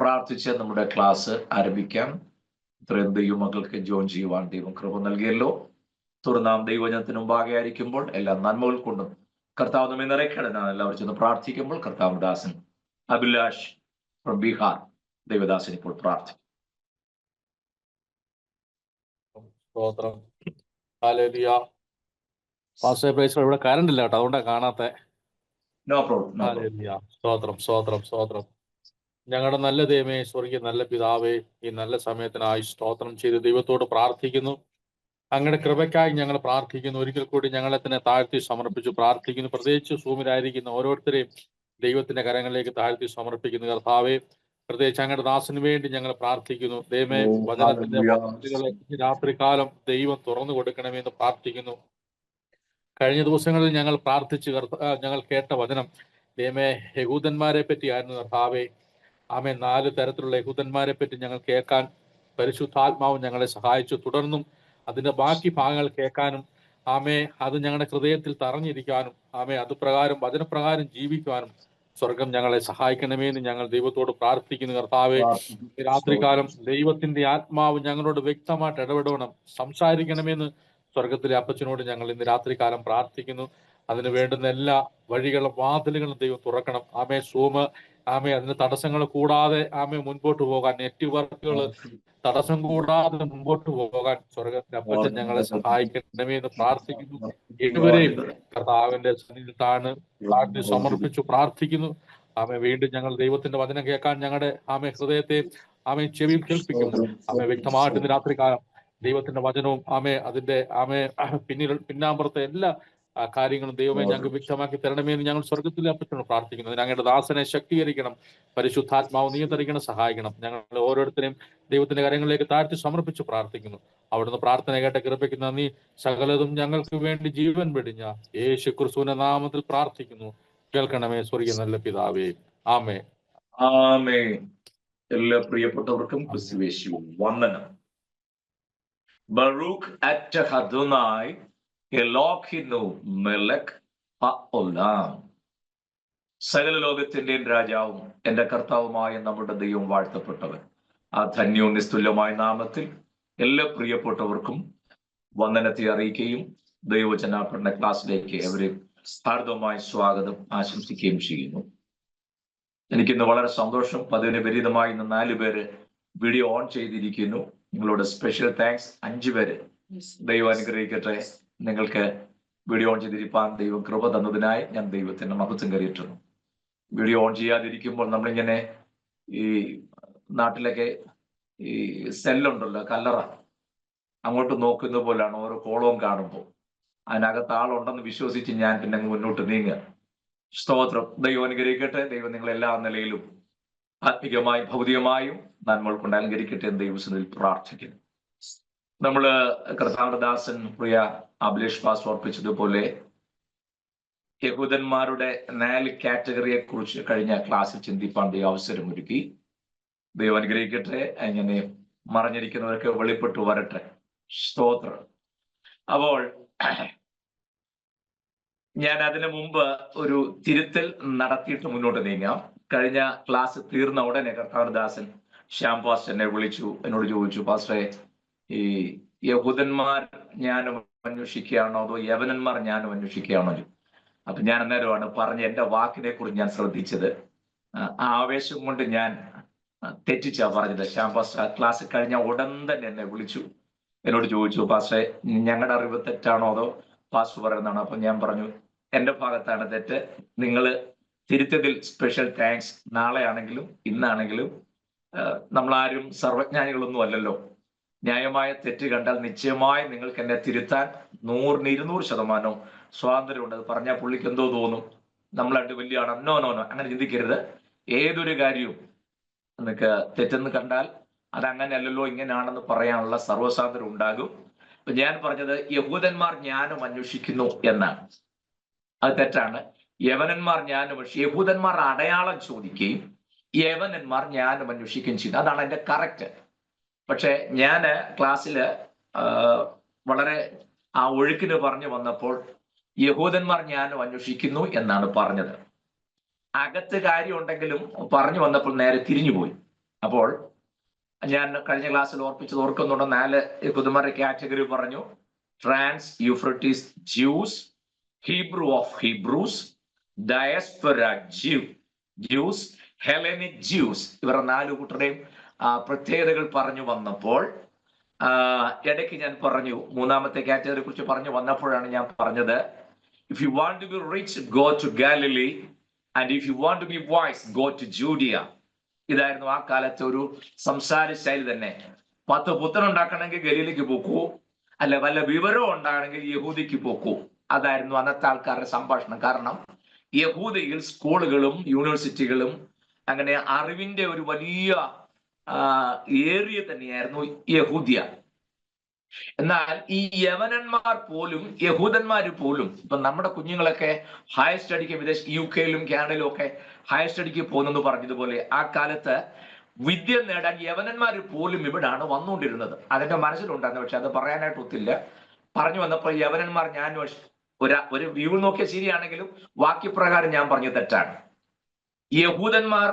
പ്രാർത്ഥിച്ച് നമ്മുടെ ക്ലാസ് ആരംഭിക്കാം. ഇത്രയും ദൈവമക്കൾക്ക് ജോയിൻ ചെയ്യുവാൻ ദൈവം കൃപ നൽകിയല്ലോ. തുടർന്നാം ദൈവജനത്തിന് മുമ്പാകെ ആയിരിക്കുമ്പോൾ എല്ലാ നന്മകൾ കൊണ്ടും കർത്താവ് നമ്മെ നിറയ്ക്കണം. എല്ലാവരും ചെന്ന് പ്രാർത്ഥിക്കുമ്പോൾ കർത്താവ് ദാസൻ അഭിലാഷ് ഫ്രം ബീഹാർ ദൈവദാസൻ ഇപ്പോൾ പ്രാർത്ഥിക്കും. സ്തോത്രം. ഹല്ലേലൂയ. പാസ്റ്റർ പ്രൈസ് ഇവിടെ കറണ്ട് ഇല്ല കേട്ടോ, അതുകൊണ്ടാണ് കാണാത്ത. No problem. ഹല്ലേലൂയ. സ്തോത്രം സ്തോത്രം സ്തോത്രം. ഞങ്ങളുടെ നല്ല ദൈവമേ, സ്വർഗീയ നല്ല പിതാവേ, ഈ നല്ല സമയത്തിനായി സ്തോത്രം ചെയ്ത് ദൈവത്തോട് പ്രാർത്ഥിക്കുന്നു. അങ്ങയുടെ കൃപയ്ക്കായി ഞങ്ങൾ പ്രാർത്ഥിക്കുന്നു. ഒരിക്കൽ കൂടി ഞങ്ങളെ തന്നെ താഴ്ത്തി സമർപ്പിച്ചു പ്രാർത്ഥിക്കുന്നു. പ്രത്യേകിച്ച് സൂമിലായിരിക്കുന്ന ഓരോരുത്തരെയും ദൈവത്തിന്റെ കരങ്ങളിലേക്ക് താഴ്ത്തി സമർപ്പിക്കുന്നു. കർത്താവേ, പ്രത്യേകിച്ച് അങ്ങയുടെ ദാസന് വേണ്ടി ഞങ്ങൾ പ്രാർത്ഥിക്കുന്നു. ദൈവമേ, വചനത്തിന്റെ വാതിലുകളെ രാത്രികാലം ദൈവം തുറന്നു കൊടുക്കണമെന്ന് പ്രാർത്ഥിക്കുന്നു. കഴിഞ്ഞ ദിവസങ്ങളിൽ ഞങ്ങൾ പ്രാർത്ഥിച്ച് ഞങ്ങൾ കേട്ട വചനം ദൈവമേ യഹൂദന്മാരെ പറ്റിയായിരുന്നു. കർത്താവേ, ആമേ, 4 തരത്തിലുള്ള യഹൂദന്മാരെ പറ്റി ഞങ്ങൾ കേൾക്കാൻ പരിശുദ്ധാത്മാവ് ഞങ്ങളെ സഹായിച്ചു. തുടർന്നും അതിന്റെ ബാക്കി ഭാഗങ്ങൾ കേൾക്കാനും ആമേ അത് ഞങ്ങളുടെ ഹൃദയത്തിൽ തറഞ്ഞിരിക്കാനും ആമേ അത് പ്രകാരം വചനപ്രകാരം ജീവിക്കുവാനും സ്വർഗം ഞങ്ങളെ സഹായിക്കണമെന്ന് ഞങ്ങൾ ദൈവത്തോട് പ്രാർത്ഥിക്കുന്നു. കർത്താവേ, രാത്രികാലം ദൈവത്തിന്റെ ആത്മാവ് ഞങ്ങളോട് വ്യക്തമായിട്ട് ഇടപെടണം, സംസാരിക്കണമെന്ന് സ്വർഗത്തിലെ അപ്പച്ചനോട് ഞങ്ങൾ ഇന്ന് രാത്രികാലം പ്രാർത്ഥിക്കുന്നു. അതിന് വേണ്ടുന്ന എല്ലാ വഴികളും വാതിലുകളും ദൈവം തുറക്കണം. ആമേ, സൂമ് ആമേ അതിന് തടസ്സങ്ങൾ കൂടാതെ ആമേ മുൻപോട്ട് പോകാൻ, നെറ്റ്വർക്കുകൾ തടസ്സം കൂടാതെ മുമ്പോട്ട് പോകാൻ സ്വർഗത്തിന്റെ അപ്പച്ചൻ ഞങ്ങളെ സഹായിക്കണമേ എന്ന് പ്രാർത്ഥിക്കുന്നു. ഇതുവരെയും കർത്താവിന്റെ സന്നിധിയിലാണ് പ്രാർത്ഥന സമർപ്പിച്ചു പ്രാർത്ഥിക്കുന്നു. ആമേ, വീണ്ടും ഞങ്ങൾ ദൈവത്തിന്റെ വചനം കേൾക്കാൻ ഞങ്ങളുടെ ആമേ ഹൃദയത്തെ ആമേ ചെവിയിൽ കേൾപ്പിക്കുന്നു. ആമേ, വ്യക്തമായിട്ട് ഇന്ന് രാത്രികാലം ദൈവത്തിന്റെ വചനവും ആമേ അതിന്റെ ആമേ പിന്നാമ്പുറത്തെ എല്ലാ കാര്യങ്ങളും ദൈവമേ ഞങ്ങൾക്ക് വ്യക്തമാക്കി തരണമെന്ന് ഞങ്ങൾ സ്വർഗത്തിലെ അപ്പച്ചനോട് പ്രാർത്ഥിക്കുന്നു. ഞങ്ങളുടെ ദാസനെ ശക്തീകരിക്കണം, പരിശുദ്ധാത്മാവ് നിയന്ത്രിക്കണം, സഹായിക്കണം. ഞങ്ങൾ ഓരോരുത്തരെയും ദൈവത്തിന്റെ കാര്യങ്ങളിലേക്ക് താഴ്ത്തി സമർപ്പിച്ച് പ്രാർത്ഥിക്കുന്നു. അവിടുന്ന് പ്രാർത്ഥന കേട്ട കൃപയ്ക്ക് നന്ദി. സകലതും ഞങ്ങൾക്ക് വേണ്ടി ജീവൻ വെടിഞ്ഞ യേശു ക്രിസ്തുവിന്റെ നാമത്തിൽ പ്രാർത്ഥിക്കുന്നു. കേൾക്കണമേ സ്വർഗീയ നല്ല പിതാവേ. ആമേ ആമേ. എല്ലാ പ്രിയപ്പെട്ടവർക്കും ക്രിസ്തുയേശുവിൽ വന്ദനം. ബറൂഖ് അറ്റ് ഹദോനായി എലോഹിനു മെലക് ഹഓലാം. സകല ലോകത്തിന്റെയും രാജാവും എന്റെ കർത്താവുമായ നമ്മുടെ ദൈവം വാഴ്ത്തപ്പെട്ടവൻ. ആ ധന്യവും നിസ്തുല്യമായ നാമത്തിൽ എല്ലാ പ്രിയപ്പെട്ടവർക്കും വന്ദനത്തെ അറിയിക്കുകയും ദൈവവചന പഠന ക്ലാസ്സിലേക്ക് അവരെ ഹാർദവമായി സ്വാഗതം ആശംസിക്കുകയും ചെയ്യുന്നു. എനിക്കിന്ന് വളരെ സന്തോഷം. പതിവിന് വിപരീതമായി ഇന്ന് 4 പേര് വീഡിയോ ഓൺ ചെയ്തിരിക്കുന്നു. നിങ്ങളോട് സ്പെഷ്യൽ താങ്ക്സ്. 5 പേര് ദൈവം അനുഗ്രഹിക്കട്ടെ. നിങ്ങൾക്ക് വീഡിയോ ഓൺ ചെയ്തിരിക്കാൻ ദൈവം കൃപ തന്നതിനായി ഞാൻ ദൈവത്തിന്റെ മഹത്വം കരയറ്റുന്നു. വീഡിയോ ഓൺ ചെയ്യാതിരിക്കുമ്പോൾ നമ്മളിങ്ങനെ ഈ നാട്ടിലൊക്കെ ഈ സെല്ലുണ്ടല്ലോ, കല്ലറ, അങ്ങോട്ട് നോക്കുന്ന പോലെയാണ് ഓരോ കോളവും കാണുമ്പോൾ. അതിനകത്ത് ആളുണ്ടെന്ന് വിശ്വസിച്ച് ഞാൻ പിന്നെ മുന്നോട്ട് നീങ്ങുക. സ്തോത്രം. ദൈവം അനുഗ്രഹിക്കട്ടെ. ദൈവം നിങ്ങളെല്ലാ നിലയിലും ആത്മികമായും ഭൗതികമായും നന്മകൾ കൊണ്ട് അലങ്കരിക്കട്ടെ എന്ന് ദൈവസന്നിധിയിൽ പ്രാർത്ഥിക്കുന്നു. നമ്മള് കർത്താവിന്റെ ദാസൻ പ്രിയ അഭിലേഷ് പാസ് ഓർപ്പിച്ചതുപോലെ യഹൂദന്മാരുടെ 4 കാറ്റഗറിയെ കുറിച്ച് കഴിഞ്ഞ ക്ലാസ്സിൽ ചിന്തിപ്പാൻ ദൈവം അവസരമൊരുക്കി. ദൈവം അനുഗ്രഹിക്കട്ടെ. അങ്ങനെ മറഞ്ഞിരിക്കുന്നവരൊക്കെ വെളിപ്പെട്ടു വരട്ടെ. സ്തോത്രം. അപ്പോൾ ഞാൻ അതിനു മുമ്പ് ഒരു തിരുത്തൽ നടത്തിയിട്ട് മുന്നോട്ട് നീങ്ങാം. കഴിഞ്ഞ ക്ലാസ് തീർന്ന ഉടനെ കർത്താവിന്റെ ദാസൻ ശ്യാം പാസ്റ്റർ എന്നെ വിളിച്ചു, എന്നോട് ചോദിച്ചു, പാസ്റ്ററെ, ഈ യഹൂദന്മാർ ഞാനും അന്വേഷിക്കുകയാണോ അതോ യവനന്മാർ ഞാനും അന്വേഷിക്കുകയാണോ? അപ്പൊ ഞാൻ അന്നേരമാണ് പറഞ്ഞ എന്റെ വാക്കിനെ കുറിച്ച് ഞാൻ ശ്രദ്ധിച്ചത്. ആവേശം കൊണ്ട് ഞാൻ തെറ്റിച്ചാ പറഞ്ഞത്. ശ്യാം പാസ്റ്റർ ക്ലാസ് കഴിഞ്ഞ ഉടൻ തന്നെ എന്നെ വിളിച്ചു, എന്നോട് ചോദിച്ചു, പാസ്റ്ററെ, ഞങ്ങളുടെ അറിവ് തെറ്റാണോ അതോ പാസ്റ്റർ പറയുന്നതാണോ? അപ്പൊ ഞാൻ പറഞ്ഞു, എന്റെ ഭാഗത്താണ് തെറ്റ്. നിങ്ങൾ തിരുത്തതിൽ സ്പെഷ്യൽ താങ്ക്സ്. നാളെ ആണെങ്കിലും ഇന്നാണെങ്കിലും നമ്മളാരും സർവജ്ഞാനികളൊന്നും അല്ലല്ലോ. ന്യായമായ തെറ്റ് കണ്ടാൽ നിശ്ചയമായി നിങ്ങൾക്ക് എന്നെ തിരുത്താൻ 100% സ്വാതന്ത്ര്യമുണ്ട്. അത് പറഞ്ഞാൽ പുള്ളിക്ക് എന്തോ തോന്നും, നമ്മളായിട്ട് വലിയ ആണോ? നോ നോ നോ, അങ്ങനെ ചിന്തിക്കരുത്. ഏതൊരു കാര്യവും നിങ്ങൾക്ക് തെറ്റെന്ന് കണ്ടാൽ അതങ്ങനെ അല്ലല്ലോ, ഇങ്ങനെയാണെന്ന് പറയാനുള്ള സർവ്വസ്വാതന്ത്ര്യം ഉണ്ടാകും. അപ്പൊ ഞാൻ പറഞ്ഞത് യഹൂദന്മാർ ഞാനും അന്വേഷിക്കുന്നു എന്നാണ്. അത് തെറ്റാണ്. യവനന്മാർ ഞാനും, യഹൂദന്മാർ അടയാളം ചോദിക്കുകയും യവനന്മാർ ഞാനും അന്വേഷിക്കുകയും ചെയ്യുന്നു. അതാണ് എൻ്റെ കറക്റ്റ്. പക്ഷെ ഞാൻ ക്ലാസ്സിൽ വളരെ ആ ഒഴുക്കിന് പറഞ്ഞു വന്നപ്പോൾ യഹൂദന്മാർ ഞാനും അന്വേഷിക്കുന്നു എന്നാണ് പറഞ്ഞത്. അകത്ത് കാര്യം ഉണ്ടെങ്കിലും പറഞ്ഞു വന്നപ്പോൾ നേരെ തിരിഞ്ഞുപോയി. അപ്പോൾ ഞാൻ കഴിഞ്ഞ ക്ലാസ്സിൽ ഓർക്കുന്നുണ്ട്, 4 യഹൂദന്മാരുടെ കാറ്റഗറി പറഞ്ഞു. Trans Euphrates Jews, Hebrew of Hebrews, diaspora Jews, Hellenic Jews. ഇവരുടെ 4 കൂട്ടരുടെയും പ്രത്യേകതകൾ പറഞ്ഞു വന്നപ്പോൾ ഇടയ്ക്ക് ഞാൻ പറഞ്ഞു, 3ാമത്തെ കാറ്റഗറിയെ കുറിച്ച് പറഞ്ഞു വന്നപ്പോഴാണ് ഞാൻ പറഞ്ഞത്, if you want to be rich go to Galilee and if you want to be wise go to Judea. ഇതായിരുന്നു ആ കാലത്തെ ഒരു സംസാര ശൈലി തന്നെ. 10 പുത്രൻ ഉണ്ടാക്കണമെങ്കിൽ ഗലീലയ്ക്ക് പോക്കൂ, അല്ല വല്ല വിവരവും ഉണ്ടാകണമെങ്കിൽ യഹൂദിക്ക് പോക്കൂ. അതായിരുന്നു അന്നത്തെ ആൾക്കാരുടെ സംഭാഷണം. കാരണം യഹൂദയിൽ സ്കൂളുകളും യൂണിവേഴ്സിറ്റികളും അങ്ങനെ അറിവിന്റെ ഒരു വലിയ ഏരിയ തന്നെയായിരുന്നു യഹൂദ്യ. എന്നാൽ ഈ യവനന്മാർ പോലും, യഹൂദന്മാര് പോലും, ഇപ്പൊ നമ്മുടെ കുഞ്ഞുങ്ങളൊക്കെ ഹയർ സ്റ്റഡിക്ക് UK-ലും കാനഡയിലും ഒക്കെ ഹയർ സ്റ്റഡിക്ക് പോകുന്നെന്ന് പറഞ്ഞതുപോലെ ആ കാലത്ത് വിദ്യ നേടാൻ യവനന്മാര് പോലും ഇവിടാണ് വന്നുകൊണ്ടിരുന്നത്. അതിന്റെ മനസ്സിലുണ്ടായിരുന്നു, പക്ഷെ അത് പറയാനായിട്ട് ഒത്തില്ല. പറഞ്ഞു വന്നപ്പോൾ യവനന്മാർ, ഞാൻ ഒരു വ്യൂ നോക്കിയ ശരിയാണെങ്കിലും വാക്യപ്രകാരം ഞാൻ പറഞ്ഞ തെറ്റാണ്. യവനന്മാർ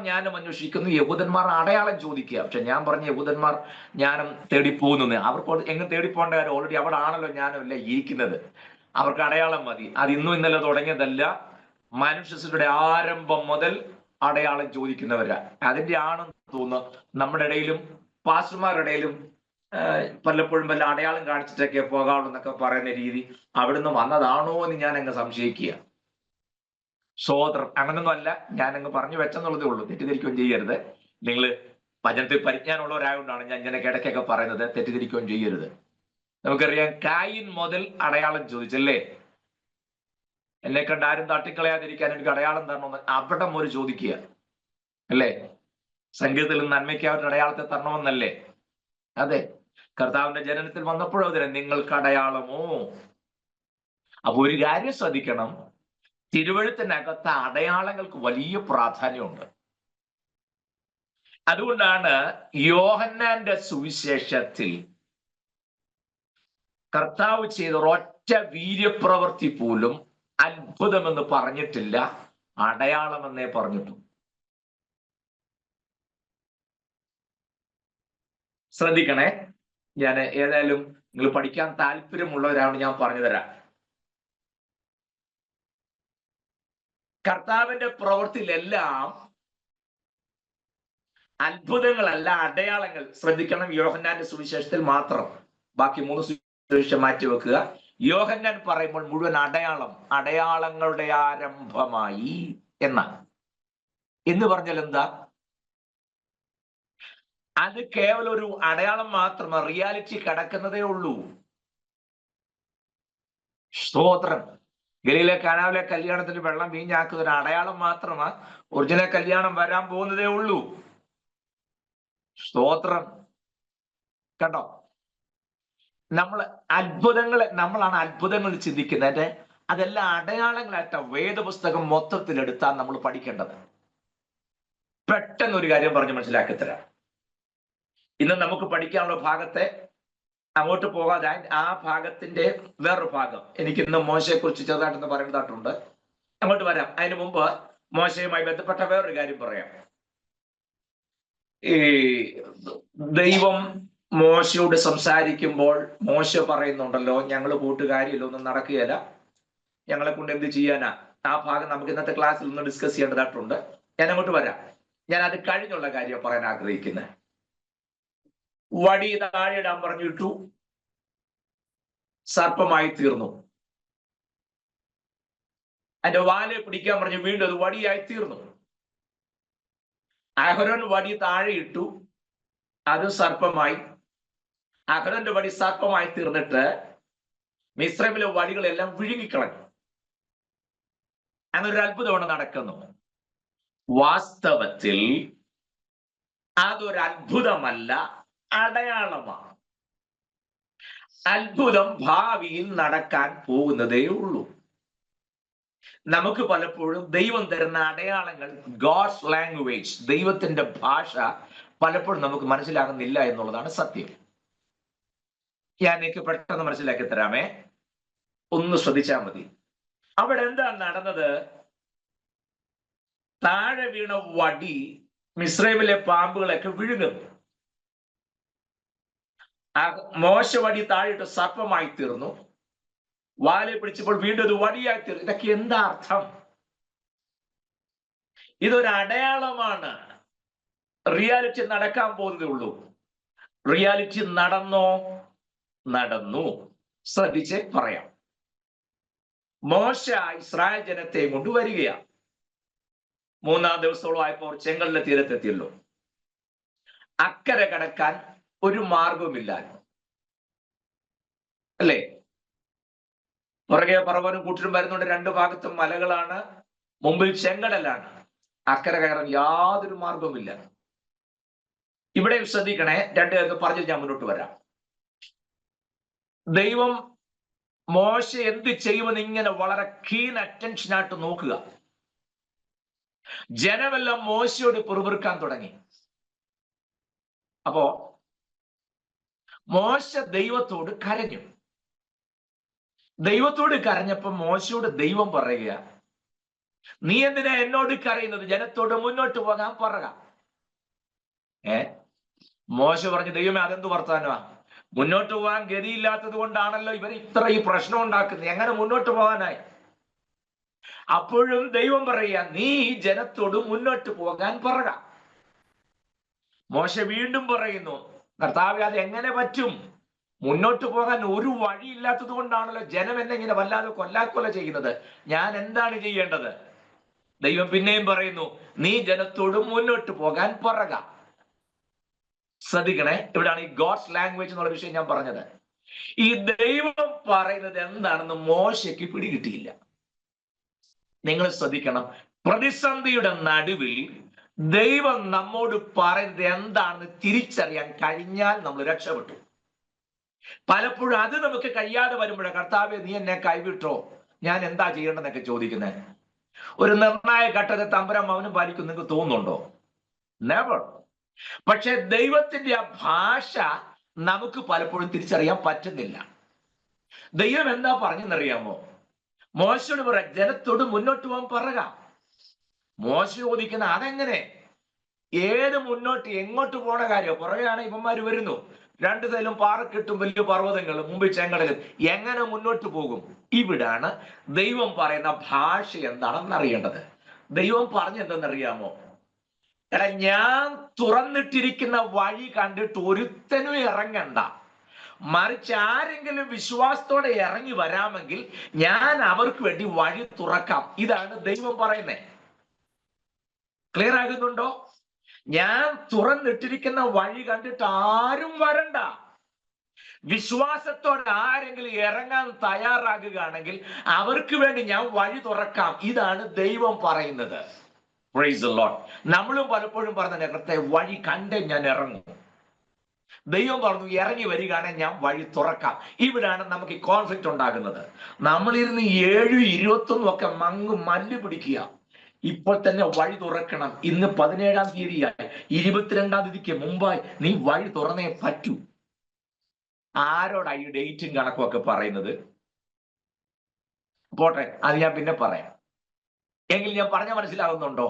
ജ്ഞാനം അന്വേഷിക്കുന്നു, യഹൂദന്മാർ അടയാളം ചോദിക്കുക. പക്ഷെ ഞാൻ പറഞ്ഞ യഹൂദന്മാർ ജ്ഞാനം തേടിപ്പോകുന്നു. അവർക്ക് എങ്ങനെ തേടിപ്പോകേണ്ട കാര്യം, ഓൾറെഡി അവിടെ ആണല്ലോ ജ്ഞാനമല്ല ഇരിക്കുന്നത്. അവർക്ക് അടയാളം മതി. അത് ഇന്നും ഇന്നലെ തുടങ്ങിയതല്ല, മനുഷ്യരുടെ ആരംഭം മുതൽ അടയാളം ചോദിക്കുന്നവരാ. അതിന്റെ ആണെന്ന് തോന്നുന്നു നമ്മുടെ ഇടയിലും പാസ്റ്റർമാരുടെ ഇടയിലും പലപ്പോഴും വല്ല അടയാളം കാണിച്ചിട്ടൊക്കെ പോകാവുള്ളൂ എന്നൊക്കെ പറയുന്ന രീതി അവിടുന്ന് വന്നതാണോ എന്ന് ഞാൻ അങ്ങ് സംശയിക്കുക. അങ്ങനൊന്നും അല്ല, ഞാൻ അങ്ങ് പറഞ്ഞു വെച്ചെന്നുള്ളതേ ഉള്ളൂ. തെറ്റിദ്ധരിക്കുകയും ചെയ്യരുത്. നിങ്ങൾ വചനത്തിൽ പരിജ്ഞാനമുള്ളവരായതുകൊണ്ടാണ് ഞാൻ ഇങ്ങനെയൊക്കെ ഇടയ്ക്കൊക്കെ പറയുന്നത്. തെറ്റിദ്ധരിക്കുകയും ചെയ്യരുത്. നമുക്കറിയാം, കായിൻ മുതൽ അടയാളം ചോദിച്ചല്ലേ. എന്നെ കണ്ട് ആരും തട്ടിക്കളയാതിരിക്കാൻ എനിക്ക് അടയാളം തരണമെന്ന് അവിടെ ഒരു ചോദിക്കുക അല്ലേ. സംഗീതത്തിൽ നന്മയ്ക്ക് അവരുടെ അടയാളത്തെ തരണമെന്നല്ലേ. അതെ, കർത്താവിന്റെ ജനനത്തിൽ വന്നപ്പോഴും അതിനെ നിങ്ങൾക്ക് അടയാളമോ. അപ്പൊ ഒരു കാര്യം ശ്രദ്ധിക്കണം, തിരുവഴുത്തിനകത്ത് അടയാളങ്ങൾക്ക് വലിയ പ്രാധാന്യമുണ്ട്. അതുകൊണ്ടാണ് യോഹന്നാന്റെ സുവിശേഷത്തിൽ കർത്താവ് ചെയ്ത ഒരൊറ്റ വീര്യപ്രവൃത്തി പോലും അത്ഭുതമെന്ന് പറഞ്ഞിട്ടില്ല, അടയാളമെന്നേ പറഞ്ഞിട്ടു. ശ്രദ്ധിക്കണേ, ഞാൻ ഏതായാലും നിങ്ങൾ പഠിക്കാൻ താല്പര്യമുള്ളവരാണ്, ഞാൻ പറഞ്ഞു തരാം. കർത്താവിന്റെ പ്രവൃത്തിയിലെല്ലാം അത്ഭുതങ്ങളല്ല, അടയാളങ്ങൾ. ശ്രദ്ധിക്കണം, യോഹന്നാന്റെ സുവിശേഷത്തിൽ മാത്രം. ബാക്കി 3 സുവിശേഷം മാറ്റി വെക്കുക. യോഹന്നാൻ പറയുമ്പോൾ മുഴുവൻ അടയാളങ്ങളുടെ ആരംഭമായി എന്ന് പറഞ്ഞാൽ എന്താ? അത് കേവലം ഒരു അടയാളം മാത്രമാണ്, റിയാലിറ്റി കിടക്കുന്നതേ ഉള്ളൂ. സ്തോത്രം. ഗലീലെ കാനാവിലെ കല്യാണത്തിന് വെള്ളം വീഞ്ഞാക്കുന്ന ഒരു അടയാളം മാത്രമാണ്. ഒറിജിനൽ കല്യാണം വരാൻ പോകുന്നതേ ഉള്ളൂ. സ്തോത്രം. കണ്ടോ, നമ്മളാണ് അത്ഭുതങ്ങൾ ചിന്തിക്കുന്നത്. അതെല്ലാം അടയാളങ്ങളായിട്ട വേദപുസ്തകം മൊത്തത്തിൽ എടുത്താൽ നമ്മൾ പഠിക്കേണ്ടത്. പെട്ടെന്ന് ഒരു കാര്യം പറഞ്ഞ് മനസ്സിലാക്കി തരാം. ഇന്ന് നമുക്ക് പഠിക്കാനുള്ള ഭാഗത്തെ അങ്ങോട്ട് പോകാതെ ആ ഭാഗത്തിന്റെ വേറൊരു ഭാഗം എനിക്ക് ഇന്ന് മോശയെ കുറിച്ച് ചെറുതായിട്ടൊന്ന് പറയേണ്ടതായിട്ടുണ്ട്. അങ്ങോട്ട് വരാം. അതിനു മുമ്പ് മോശയുമായി ബന്ധപ്പെട്ട വേറൊരു കാര്യം പറയാം. ഈ ദൈവം മോശയോട് സംസാരിക്കുമ്പോൾ മോശ പറയുന്നുണ്ടല്ലോ, ഞങ്ങൾ കൂട്ടുകാരിയല്ല, ഒന്നും നടക്കുകയല്ല, ഞങ്ങളെ കൊണ്ട് എന്ത് ചെയ്യാനാ. ആ ഭാഗം നമുക്ക് ഇന്നത്തെ ക്ലാസ്സിൽ ഒന്ന് ഡിസ്കസ് ചെയ്യേണ്ടതായിട്ടുണ്ട്. ഞാൻ അങ്ങോട്ട് വരാം. ഞാൻ അത് കഴിഞ്ഞുള്ള കാര്യം പറയാൻ ആഗ്രഹിക്കുന്നത്. വടി താഴെ ഇടാൻ പറഞ്ഞിട്ടു, സർപ്പമായി തീർന്നു. അതിന്റെ വാലെ പിടിക്കാൻ പറഞ്ഞു, വീണ്ടും അത് വടിയായി തീർന്നു. അഹരോൻ വടി താഴെ ഇട്ടു, അത് സർപ്പമായി. അഹരോന്റെ വടി സർപ്പമായി തീർന്നിട്ട് മിസ്രൈമിലെ വടികളെല്ലാം വിഴുങ്ങിക്കളഞ്ഞു. അങ്ങനൊരു അത്ഭുതമാണ് നടക്കുന്നു. വാസ്തവത്തിൽ അതൊരു അത്ഭുതമല്ല, അടയാളമാണ്. അത്ഭുതം ഭാവിയിൽ നടക്കാൻ പോകുന്നതേ ഉള്ളൂ. നമുക്ക് പലപ്പോഴും ദൈവം തരുന്ന അടയാളങ്ങൾ, ഗോഡ്സ് ലാംഗ്വേജ്, ദൈവത്തിന്റെ ഭാഷ പലപ്പോഴും നമുക്ക് മനസ്സിലാകുന്നില്ല എന്നുള്ളതാണ് സത്യം. ഞാൻ എനിക്ക് പെട്ടെന്ന് മനസ്സിലാക്കി തരാമേ, ഒന്ന് ശ്രദ്ധിച്ചാൽ മതി. അവിടെ എന്താ നടന്നത്? താഴെ വീണ വടി മിസ്രൈമിലെ പാമ്പുകളൊക്കെ വിഴുങ്ങുന്നു. ആ മോശ വടി താഴിട്ട് സർപ്പമായി തീർന്നു. വാലെ പിടിച്ചപ്പോൾ വീണ്ടും ഒരു വടിയായി തീർന്നു. ഇതൊക്കെ എന്താ അർത്ഥം? ഇതൊരു അടയാളമാണ്. റിയാലിറ്റി നടക്കാൻ പോകുന്നതേ ഉള്ളൂ. റിയാലിറ്റി നടന്നോ? നടന്നു. ശ്രദ്ധിച്ച് പറയാം. മോശ ഇസ്രായേൽ ജനത്തെ കൊണ്ടുവരികയാണ്. 3-ാം ദിവസത്തോളമായപ്പോൾ ചെങ്കടലിന്റെ തീരത്തെത്തിയല്ലോ. അക്കരെ കടക്കാൻ ഒരു മാർഗവുമില്ല, അല്ലേ? പുറകെ പറവനും കൂട്ടിനും വരുന്നുണ്ട്. 2 ഭാഗത്തും മലകളാണ്, മുമ്പിൽ ചെങ്കടലാണ്. അക്കരെ കയറാൻ യാതൊരു മാർഗവുമില്ല. ഇവിടെ ശ്രദ്ധിക്കണേ, 2 പേർക്ക് പറഞ്ഞു ഞാൻ മുന്നോട്ട് വരാം. ദൈവം മോശ എന്ത് ചെയ്യുമെന്ന് ഇങ്ങനെ വളരെ കീൻ അറ്റൻഷനായിട്ട് നോക്കുക. ജനമെല്ലാം മോശയോട് പിറുപിറുക്കാൻ തുടങ്ങി. അപ്പോ മോശ ദൈവത്തോട് കരഞ്ഞു. ദൈവത്തോട് കരഞ്ഞപ്പോ മോശയോട് ദൈവം പറയുക, നീ എന്തിനാ എന്നോട് കരയുന്നത്? ജനത്തോട് മുന്നോട്ട് പോകാൻ പറയുക. മോശ പറഞ്ഞു, ദൈവമേ അതെന്ത് വർത്താനമാ? മുന്നോട്ട് പോകാൻ ഗതിയില്ലാത്തത് കൊണ്ടാണല്ലോ ഇവർ ഇത്ര ഈ പ്രശ്നം ഉണ്ടാക്കുന്നത്. എങ്ങനെ മുന്നോട്ട് പോകാനായി? അപ്പോഴും ദൈവം പറയുക, നീ ഈ ജനത്തോട് മുന്നോട്ട് പോകാൻ പറയുക. മോശ വീണ്ടും പറയുന്നു, കർത്താവേ അത് എങ്ങനെ പറ്റും? മുന്നോട്ട് പോകാൻ ഒരു വഴിയില്ലാത്തത് കൊണ്ടാണല്ലോ ജനം എന്നെ ഇങ്ങനെ വല്ലാതെ കൊല്ലാക്കൊല ചെയ്യുന്നത്. ഞാൻ എന്താണ് ചെയ്യേണ്ടത്? ദൈവം പിന്നെയും പറയുന്നു, നീ ജനത്തോട് മുന്നോട്ട് പോകാൻ പറയുക. ശ്രദ്ധിക്കണേ, ഇവിടെയാണ് ഈ ഗോഡ്സ് ലാംഗ്വേജ് എന്നുള്ള വിഷയം ഞാൻ പറഞ്ഞത്. ഈ ദൈവം പറയുന്നത് എന്താണെന്ന് മോശയ്ക്ക് പിടികിട്ടിയില്ല. നിങ്ങൾ ശ്രദ്ധിക്കണം, പ്രതിസന്ധിയുടെ നടുവിൽ ദൈവം നമ്മോട് പറയുന്നത് എന്താണെന്ന് തിരിച്ചറിയാൻ കഴിഞ്ഞാൽ നമ്മൾ രക്ഷപ്പെട്ടു. പലപ്പോഴും അത് നമുക്ക് കഴിയാതെ വരുമ്പോഴേ, കർത്താവേ നീ എന്നെ കൈവിട്ടോ, ഞാൻ എന്താ ചെയ്യേണ്ടതെന്നൊക്കെ ചോദിക്കുന്നത്. ഒരു നിർണായക ഘട്ടത്തെ തമ്പുരാൻ മൗനം പാലിക്കും നിങ്ങൾക്ക് തോന്നുന്നുണ്ടോ? നെവർ. പക്ഷെ ദൈവത്തിന്റെ ആ ഭാഷ നമുക്ക് പലപ്പോഴും തിരിച്ചറിയാൻ പറ്റുന്നില്ല. ദൈവം എന്താ പറഞ്ഞെന്നറിയാമോ? മോശയോട് പറ, ജനത്തോട് മുന്നോട്ട് പോകാൻ പറയുക. മോശ ചോദിക്കുന്ന അതെങ്ങനെ? ഏത് മുന്നോട്ട്? എങ്ങോട്ട് പോണ കാര്യം? പുറകെയാണ് ഇവന്മാര് വരുന്നു, 2 സൈഡിലും പാറക്കെട്ടും വലിയ പർവ്വതങ്ങളും, മുമ്പിൽ ചെങ്കടലും. എങ്ങനെ മുന്നോട്ട് പോകും? ഇവിടാണ് ദൈവം പറയുന്ന ഭാഷ എന്താണെന്ന് അറിയേണ്ടത്. ദൈവം പറഞ്ഞെന്തെന്നറിയാമോ? എടാ, ഞാൻ തുറന്നിട്ടിരിക്കുന്ന വഴി കണ്ടിട്ട് ഒരുത്തനും ഇറങ്ങണ്ട, മറിച്ച് ആരെങ്കിലും വിശ്വാസത്തോടെ ഇറങ്ങി വരാമെങ്കിൽ ഞാൻ അവർക്ക് വേണ്ടി വഴി തുറക്കാം. ഇതാണ് ദൈവം പറയുന്നത്. ക്ലിയർ ആകുന്നുണ്ടോ? ഞാൻ തുറന്നിട്ടിരിക്കുന്ന വഴി കണ്ടിട്ട് ആരും വരണ്ട, വിശ്വാസത്തോടെ ആരെങ്കിലും ഇറങ്ങാൻ തയ്യാറാകുകയാണെങ്കിൽ അവർക്ക് വേണ്ടി ഞാൻ വഴി തുറക്കാം. ഇതാണ് ദൈവം പറയുന്നത്. Price the Lord. നമ്മളും പലപ്പോഴും പറഞ്ഞ കർത്താവേ വഴി കണ്ടേ ഞാൻ ഇറങ്ങും. ദൈവം പറഞ്ഞു, ഇറങ്ങി വരികയാണെങ്കിൽ ഞാൻ വഴി തുറക്കാം. ഇവിടാണ് നമുക്ക് ഈ കോൺഫ്ലിക്റ്റ് ഉണ്ടാകുന്നത്. നമ്മളിരുന്ന് 7-21 ഒക്കെ മല്ല് പിടിക്കുക. ഇപ്പോൾ തന്നെ വഴി തുറക്കണം. ഇന്ന് 17-ാം തീയതിയായി, 22-ാം തീയതിക്ക് മുമ്പായി നീ വഴി തുറന്നേ പറ്റൂ. ആരോടായി ഡേറ്റും കണക്കും ഒക്കെ പറയുന്നത്? പോട്ടെ, അത് ഞാൻ പിന്നെ പറയാം. എങ്കിൽ ഞാൻ പറഞ്ഞ മനസ്സിലാകുന്നുണ്ടോ?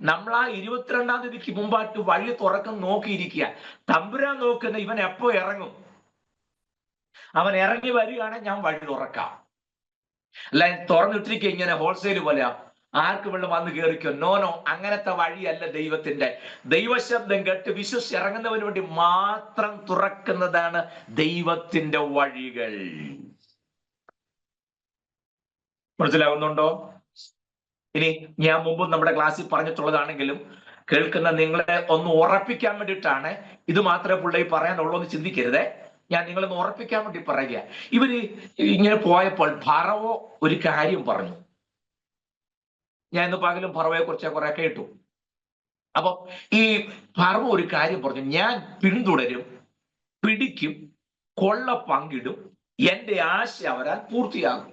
നമ്മൾ ആ 22-ാം തീയതിക്ക് മുമ്പായിട്ട് വഴി തുറക്കം നോക്കിയിരിക്കുക. തമ്പുരാൻ നോക്കുന്ന ഇവൻ എപ്പോ ഇറങ്ങും. അവൻ ഇറങ്ങി വരികയാണെങ്കിൽ ഞാൻ വഴി തുറക്കാം. അല്ല തുറന്നിട്ടിരിക്കുക ഇങ്ങനെ ഹോൾസെയിൽ പോലെ, ആർക്ക് വെള്ളം വന്ന് കയറിക്കോ. നോനോ, അങ്ങനത്തെ വഴിയല്ല ദൈവത്തിന്റെ. ദൈവശബ്ദം കേട്ട് വിശ്വസിച്ചിറങ്ങുന്നവന് വേണ്ടി മാത്രം തുറക്കുന്നതാണ് ദൈവത്തിന്റെ വഴികൾ. മനസ്സിലാവുന്നുണ്ടോ? ഇനി ഞാൻ മുമ്പ് നമ്മുടെ ക്ലാസ്സിൽ പറഞ്ഞിട്ടുള്ളതാണെങ്കിലും കേൾക്കുന്ന നിങ്ങളെ ഒന്ന് ഉറപ്പിക്കാൻ വേണ്ടിയിട്ടാണ്. ഇത് മാത്രമേ പുള്ളി പറയാനുള്ളൂ എന്ന് ചിന്തിക്കരുതേ. ഞാൻ നിങ്ങളൊന്ന് ഉറപ്പിക്കാൻ വേണ്ടി പറയുക. ഇവര് ഇങ്ങനെ പോയപ്പോൾ ഫറവോ ഒരു കാര്യം പറഞ്ഞു. ഞാൻ ഇന്ന് പകലും ഫറവോയെ കുറിച്ച് കുറെ കേട്ടു. അപ്പൊ ഈ ഫറവോ ഒരു കാര്യം പറഞ്ഞു, ഞാൻ പിന്തുടരും, പിടിക്കും, കൊള്ള പങ്കിടും, എന്റെ ആശ അവരാൽ പൂർത്തിയാകും.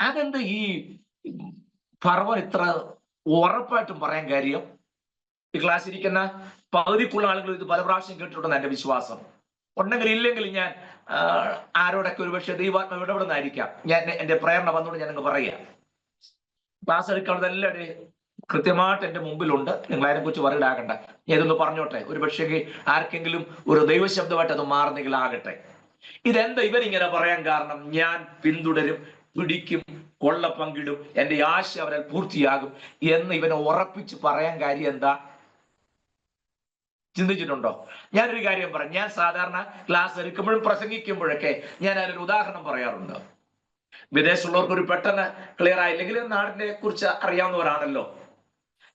അതെന്ത് ഈ ഫറവോ ഇത്ര ഉറപ്പായിട്ടും പറയാൻ കാര്യം? ഈ ക്ലാസ് ഇരിക്കുന്ന പകുതിക്കുള്ള ആളുകൾ ഇത് പല പ്രാവശ്യം കേട്ടിട്ടുണ്ടെന്ന് എന്റെ വിശ്വാസം. ഉണ്ടെങ്കിൽ ഇല്ലെങ്കിൽ ഞാൻ ആരോടൊക്കെ ഒരുപക്ഷെ ദൈവാത്മ ഇടപെടുന്നതായിരിക്കാം. ഞാൻ എന്റെ പ്രേരണ വന്നുകൊണ്ട് ഞാൻ നിങ്ങൾക്ക് പറയാം. ക്ലാസ് എടുക്കാനുള്ളത് എല്ലാവരുടെയും കൃത്യമായിട്ട് എന്റെ മുമ്പിലുണ്ട്. നിങ്ങൾ അതിനെ കുറിച്ച് വറിയിടാകണ്ട. ഞാൻ ഇതൊന്ന് പറഞ്ഞോട്ടെ. ഒരു പക്ഷേ ആർക്കെങ്കിലും ഒരു ദൈവശബ്ദമായിട്ട് അത് മാറുന്നെങ്കിലാകട്ടെ. ഇതെന്താ ഇവരിങ്ങനെ പറയാൻ കാരണം? ഞാൻ പിന്തുടരും, പിടിക്കും, കൊള്ള പങ്കിടും, എന്റെ ആശ അവരാൽ പൂർത്തിയാകും എന്ന് ഇവനെ ഉറപ്പിച്ച് പറയാൻ കാര്യം എന്താ? ചിന്തിച്ചിട്ടുണ്ടോ? ഞാനൊരു കാര്യം പറയാം. ഞാൻ സാധാരണ ക്ലാസ് എടുക്കുമ്പോഴും പ്രസംഗിക്കുമ്പോഴൊക്കെ ഞാൻ അതിനൊരു ഉദാഹരണം പറയാറുണ്ട്. വിദേശത്തുള്ളവർക്ക് ഒരു പെട്ടെന്ന് ക്ലിയർ ആയില്ലെങ്കിൽ നാടിനെ കുറിച്ച് അറിയാവുന്നവരാണല്ലോ.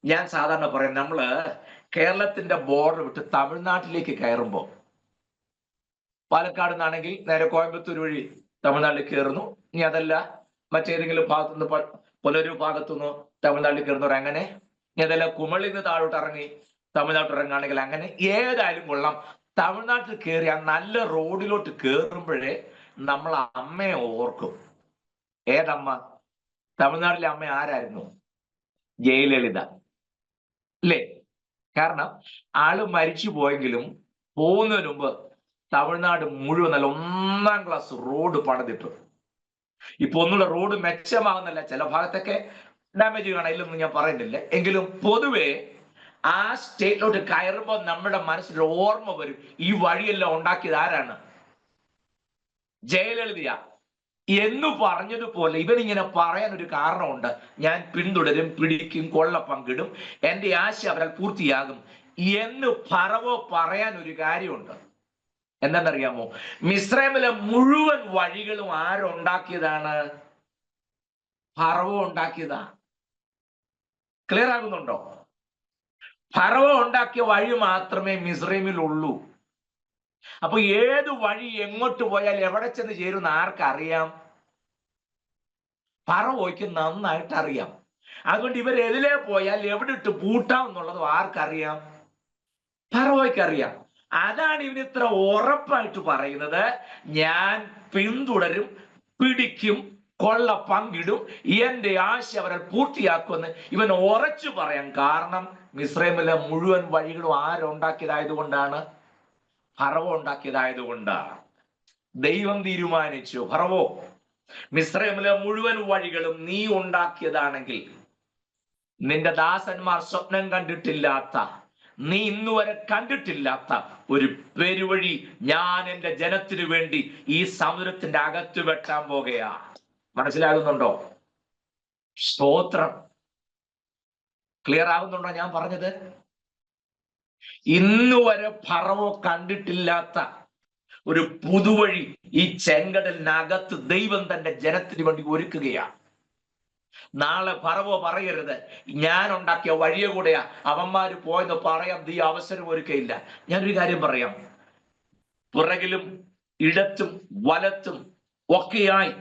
ഞാൻ സാധാരണ പറയും, നമ്മള് കേരളത്തിന്റെ ബോർഡർ വിട്ട് തമിഴ്നാട്ടിലേക്ക് കയറുമ്പോൾ, പാലക്കാട് നിന്നാണെങ്കിൽ നേരെ കോയമ്പത്തൂർ വഴി തമിഴ്നാട്ടിൽ കയറുന്നു. ഇനി അതല്ല മറ്റേതെങ്കിലും ഭാഗത്തുനിന്ന് പുനലൂർ ഭാഗത്തുനിന്ന് തമിഴ്നാട്ടിൽ കയറുന്നവർ അങ്ങനെ, ഇനി അതല്ല കുമളിൽ നിന്ന് താഴോട്ട് ഇറങ്ങി തമിഴ്നാട്ടിൽ ഇറങ്ങുകയാണെങ്കിൽ അങ്ങനെ. ഏതായാലും കൊള്ളാം, തമിഴ്നാട്ടിൽ കയറി ആ നല്ല റോഡിലോട്ട് കയറുമ്പോഴേ നമ്മൾ അമ്മയെ ഓർക്കും. ഏതമ്മ? തമിഴ്നാട്ടിലെ അമ്മ ആരായിരുന്നു? ജയലളിത അല്ലേ? കാരണം ആള് മരിച്ചു പോയെങ്കിലും പോകുന്നതിന് മുമ്പ് തമിഴ്നാട് മുഴുവൻ നല്ല 1ാം ക്ലാസ് റോഡ് പണിതിട്ടു. ഇപ്പൊ ഒന്നുള്ള റോഡ് മെച്ചമാകുന്നില്ല, ചില ഭാഗത്തൊക്കെ ഡാമേജ് കാണാം, ഇല്ലൊന്നും ഞാൻ പറയുന്നില്ല. എങ്കിലും പൊതുവെ ആ സ്റ്റേറ്റിലോട്ട് കയറുമ്പോൾ നമ്മുടെ മനസ്സിൽ ഓർമ്മ വരും, ഈ വഴിയെല്ലാം ഉണ്ടാക്കിയത് ആരാണ്? ജയലളിതയാ എന്ന് പറഞ്ഞതുപോലെ ഇവനിങ്ങനെ പറയാൻ ഒരു കാരണമുണ്ട്. ഞാൻ പിന്തുടരും, പിടിക്കും, കൊള്ള പങ്കിടും, എന്റെ ആശ അവരാൽ പൂർത്തിയാകും എന്ന് ഫറവോ പറയാൻ ഒരു കാര്യമുണ്ട്. എന്താണെന്നറിയാമോ? മിസ്രൈമിലെ മുഴുവൻ വഴികളും ആരുണ്ടാക്കിയതാണ്? ഫറവോ ഉണ്ടാക്കിയതാ. ക്ലിയർ ആകുന്നുണ്ടോ? ഫറവോ ഉണ്ടാക്കിയ വഴി മാത്രമേ മിസ്രൈമിൽ ഉള്ളൂ. അപ്പൊ ഏത് വഴി എങ്ങോട്ട് പോയാൽ എവിടെ ചെന്ന് ചേരുന്ന ആർക്കറിയാം? ഫറവോയ്ക്ക് നന്നായിട്ട് അറിയാം. അതുകൊണ്ട് ഇവർ എതിലേ പോയാൽ എവിടെ ഇട്ട് പൂട്ടാം എന്നുള്ളത് ആർക്കറിയാം? ഫറവോയ്ക്ക് അറിയാം. അതാണ് ഇവന് ഇത്ര ഉറപ്പായിട്ട് പറയുന്നത്, ഞാൻ പിന്തുടരും, പിടിക്കും, കൊള്ള പങ്കിടും, എന്റെ ആശ അവരെ പൂർത്തിയാക്കുമെന്ന് ഇവൻ ഉറച്ചു പറയാൻ കാരണം മിസ്രൈമിലെ മുഴുവൻ വഴികളും ആരുണ്ടാക്കിയതായതുകൊണ്ടാണ്? ഫറവോ ഉണ്ടാക്കിയതായതുകൊണ്ടാണ്. ദൈവം തീരുമാനിച്ചു, ഫറവോ, മിസ്രൈമിലെ മുഴുവൻ വഴികളും നീ ഉണ്ടാക്കിയതാണെങ്കിൽ നിന്റെ ദാസന്മാർ സ്വപ്നം കണ്ടിട്ടില്ലാത്ത, നീ ഇന്നുവരെ കണ്ടിട്ടില്ലാത്ത ഒരു പെരുവഴി ഞാൻ എന്റെ ജനത്തിനു വേണ്ടി ഈ സമുദ്രത്തിന്റെ അകത്ത് വെട്ടാൻ പോകുകയാ. മനസ്സിലാകുന്നുണ്ടോ? സ്തോത്രം. ക്ലിയർ ആകുന്നുണ്ടോ ഞാൻ പറഞ്ഞത്? ഇന്നുവരെ ഫറവോ കണ്ടിട്ടില്ലാത്ത ഒരു പുതുവഴി ഈ ചെങ്കടലിനകത്ത് ദൈവം തന്റെ ജനത്തിന് വേണ്ടി ഒരുക്കുകയാണ്. നാളെ ഫറവോ പറയരുത്, ഞാൻ ഉണ്ടാക്കിയ വഴിയെ കൂടെയാ അവന്മാര് പോയെന്ന് പറയാൻ ഈ അവസരം ഒരുക്കയില്ല. ഞാനൊരു കാര്യം പറയാം, പുറകിലും ഇടത്തും വലത്തും ഒക്കെയായി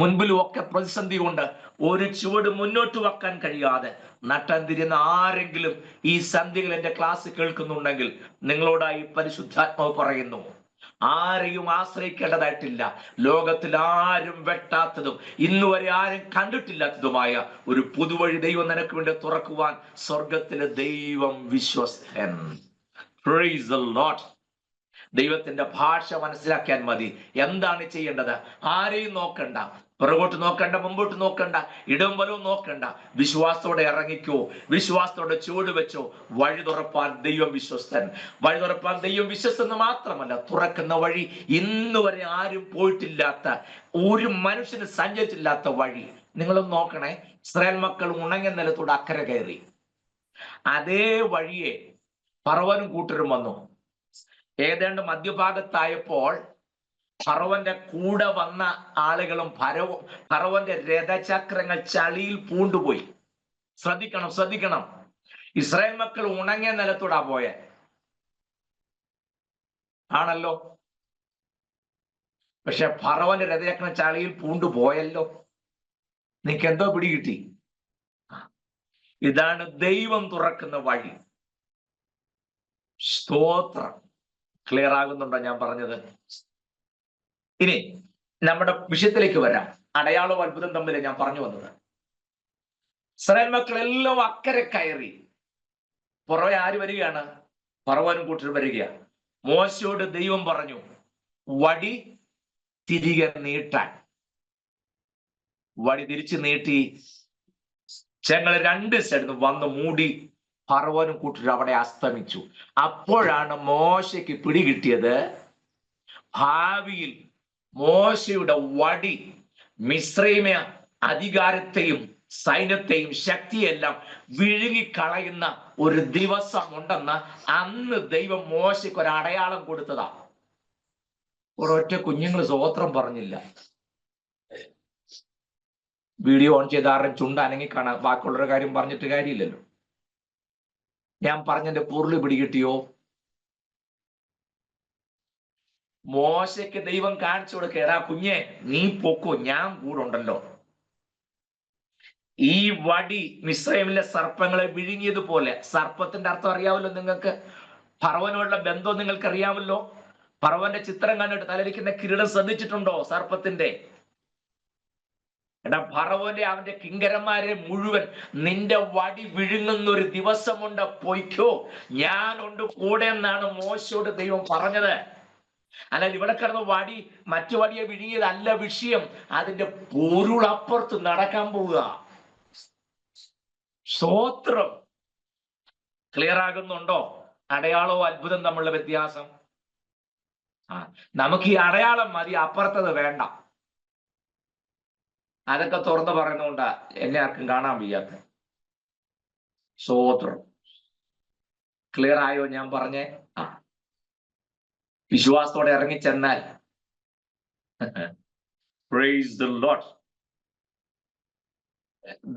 മുൻപിലും ഒക്കെ പ്രതിസന്ധി കൊണ്ട് ഒരു ചുവട് മുന്നോട്ട് വെക്കാൻ കഴിയാതെ നട്ടം തിരിയുന്ന ആരെങ്കിലും ഈ സന്ധ്യകൾ എന്റെ ക്ലാസ് കേൾക്കുന്നുണ്ടെങ്കിൽ നിങ്ങളോടായി പരിശുദ്ധാത്മാവ് പറയുന്നു, ആരെയും ആശ്രയിക്കേണ്ടതായിട്ടില്ല. ലോകത്തിൽ ആരും വെട്ടാത്തതും ഇന്നുവരെ ആരും കണ്ടിട്ടില്ലാത്തതുമായ ഒരു പുതുവഴി ദൈവം നിനക്ക് വേണ്ടി തുറക്കുവാൻ സ്വർഗത്തിലെ ദൈവം വിശ്വസ്തൻ. Praise the lord. ദൈവത്തിന്റെ ഭാഷ മനസ്സിലാക്കാൻ മതി. എന്താണ് ചെയ്യേണ്ടത്? ആരെയും നോക്കണ്ട, പുറകോട്ട് നോക്കണ്ട, മുമ്പോട്ട് നോക്കണ്ട, ഇടവും വലവും നോക്കണ്ട. വിശ്വാസത്തോടെ ഇറങ്ങിക്കോ, വിശ്വാസത്തോടെ ചുവട് വെച്ചോ. വഴി തുറപ്പാൻ ദൈവം വിശ്വസ്തൻ. വഴി തുറപ്പാൻ ദൈവം വിശ്വസ്തെന്ന് മാത്രമല്ല, തുറക്കുന്ന വഴി ഇന്നുവരെ ആരും പോയിട്ടില്ലാത്ത, ഒരു മനുഷ്യന് സഞ്ചരിച്ചില്ലാത്ത വഴി. നിങ്ങളും നോക്കണേ, ഇസ്രായേൽ മക്കൾ ഉണങ്ങിയ നിലത്തൂടെ അക്കരെ കയറി. അതേ വഴിയെ ഫറവോനും കൂട്ടരും വന്നു. ഏതാണ്ട് മധ്യഭാഗത്തായപ്പോൾ ഫറവോന്റെ കൂടെ വന്ന ആളുകളും ഫറവോന്റെ രഥചക്രങ്ങൾ ചളിയിൽ പൂണ്ടുപോയി. ശ്രദ്ധിക്കണം. ഇസ്രായേൽ മക്കൾ ഉണങ്ങിയ നിലത്തൂടാ പോയെ ആണല്ലോ. പക്ഷെ ഫറവോന്റെ രഥചക്രം ചളിയിൽ പൂണ്ടുപോയല്ലോ. നിനക്ക് എന്തോ പിടികിട്ടി? ഇതാണ് ദൈവം തുറക്കുന്ന വഴി. സ്തോത്രം. ക്ലിയർ ആകുന്നുണ്ടോ ഞാൻ പറഞ്ഞത്? ഇനി നമ്മുടെ വിഷയത്തിലേക്ക് വരാം. അടയാളവും അത്ഭുതം തമ്മിൽ ഞാൻ പറഞ്ഞു വന്നത്. ഇസ്രായേൽ മക്കളെല്ലാം അക്കരെ കയറി. പുറമെ ആര് വരികയാണ്? ഫറവോനും കൂട്ടർ വരികയാണ്. മോശയോട് ദൈവം പറഞ്ഞു, വടി തിരികെ നീട്ടാൻ. വടി തിരിച്ചു നീട്ടി. ഞങ്ങൾ രണ്ട് സൈഡിൽ വന്ന് മൂടി ഫറവോനും കൂട്ടിട്ട് അവിടെ അസ്തമിച്ചു. അപ്പോഴാണ് മോശയ്ക്ക് പിടികിട്ടിയത് ഭാവിയിൽ മോശയുടെ വടി മിസ്രൈമ അധികാരത്തെയും സൈന്യത്തെയും ശക്തിയെല്ലാം വിഴുങ്ങിക്കളയുന്ന ഒരു ദിവസം ഉണ്ടെന്ന് അന്ന് ദൈവം മോശയ്ക്ക് ഒരു അടയാളം കൊടുത്തതാ. ഒരൊറ്റ കുഞ്ഞുങ്ങൾ സ്വോത്രം പറഞ്ഞില്ല. വീഡിയോ ഓൺ ചെയ്ത് ആരും ചുണ്ട അനങ്ങി കാണാൻ ബാക്കിയുള്ളൊരു കാര്യം പറഞ്ഞിട്ട് കാര്യമില്ലല്ലോ. ഞാൻ പറഞ്ഞതിന്റെ പൊരുള് പിടികിട്ടിയോ? മോശയ്ക്ക് ദൈവം കാണിച്ചു കൊടുക്കേടാ കുഞ്ഞെ, നീ പൊക്കോ, ഞാൻ കൂടെ ഉണ്ടല്ലോ. ഈ വടി മിസ്രൈമിലെ സർപ്പങ്ങളെ വിഴുങ്ങിയതുപോലെ. സർപ്പത്തിന്റെ അർത്ഥം അറിയാമല്ലോ നിങ്ങൾക്ക്. ഫറവോനുള്ള ബന്ധം നിങ്ങൾക്ക് അറിയാമല്ലോ. ഫറവോന്റെ ചിത്രം കണ്ടിട്ട് തലയിരിക്കുന്ന കിരീടം ശ്രദ്ധിച്ചിട്ടുണ്ടോ? സർപ്പത്തിന്റെ. എടാ ഫറവോന്റെ അവന്റെ കിങ്കരന്മാരെ മുഴുവൻ നിന്റെ വടി വിഴുങ്ങുന്ന ഒരു ദിവസമുണ്ട്, പൊയ്ക്കോ, ഞാനുണ്ട് കൂടെ എന്നാണ് മോശയോട് ദൈവം പറഞ്ഞത്. അല്ലാതെ ഇവിടെ കിടന്ന് വടി മറ്റു വടിയെ വിഴുങ്ങിയതല്ല വിഷയം. അതിന്റെ പൊരുളപ്പുറത്ത് നടക്കാൻ പോവുക. സ്തോത്രം. ക്ലിയർ ആകുന്നുണ്ടോ? അടയാളവും അത്ഭുതം തമ്മിലുള്ള വ്യത്യാസം. നമുക്ക് ഈ അടയാളം മതി, അപ്പുറത്തത് വേണ്ട. അതൊക്കെ തുറന്ന് പറയുന്നതുകൊണ്ടാ എന്നെ ആർക്കും കാണാൻ വയ്യാത്ത. സ്തോത്രം. ക്ലിയർ ആയോ ഞാൻ പറഞ്ഞേ? വിശ്വാസത്തോടെ ഇറങ്ങിച്ചെന്നാൽ പ്രൈസ് ദി ലോർഡ്.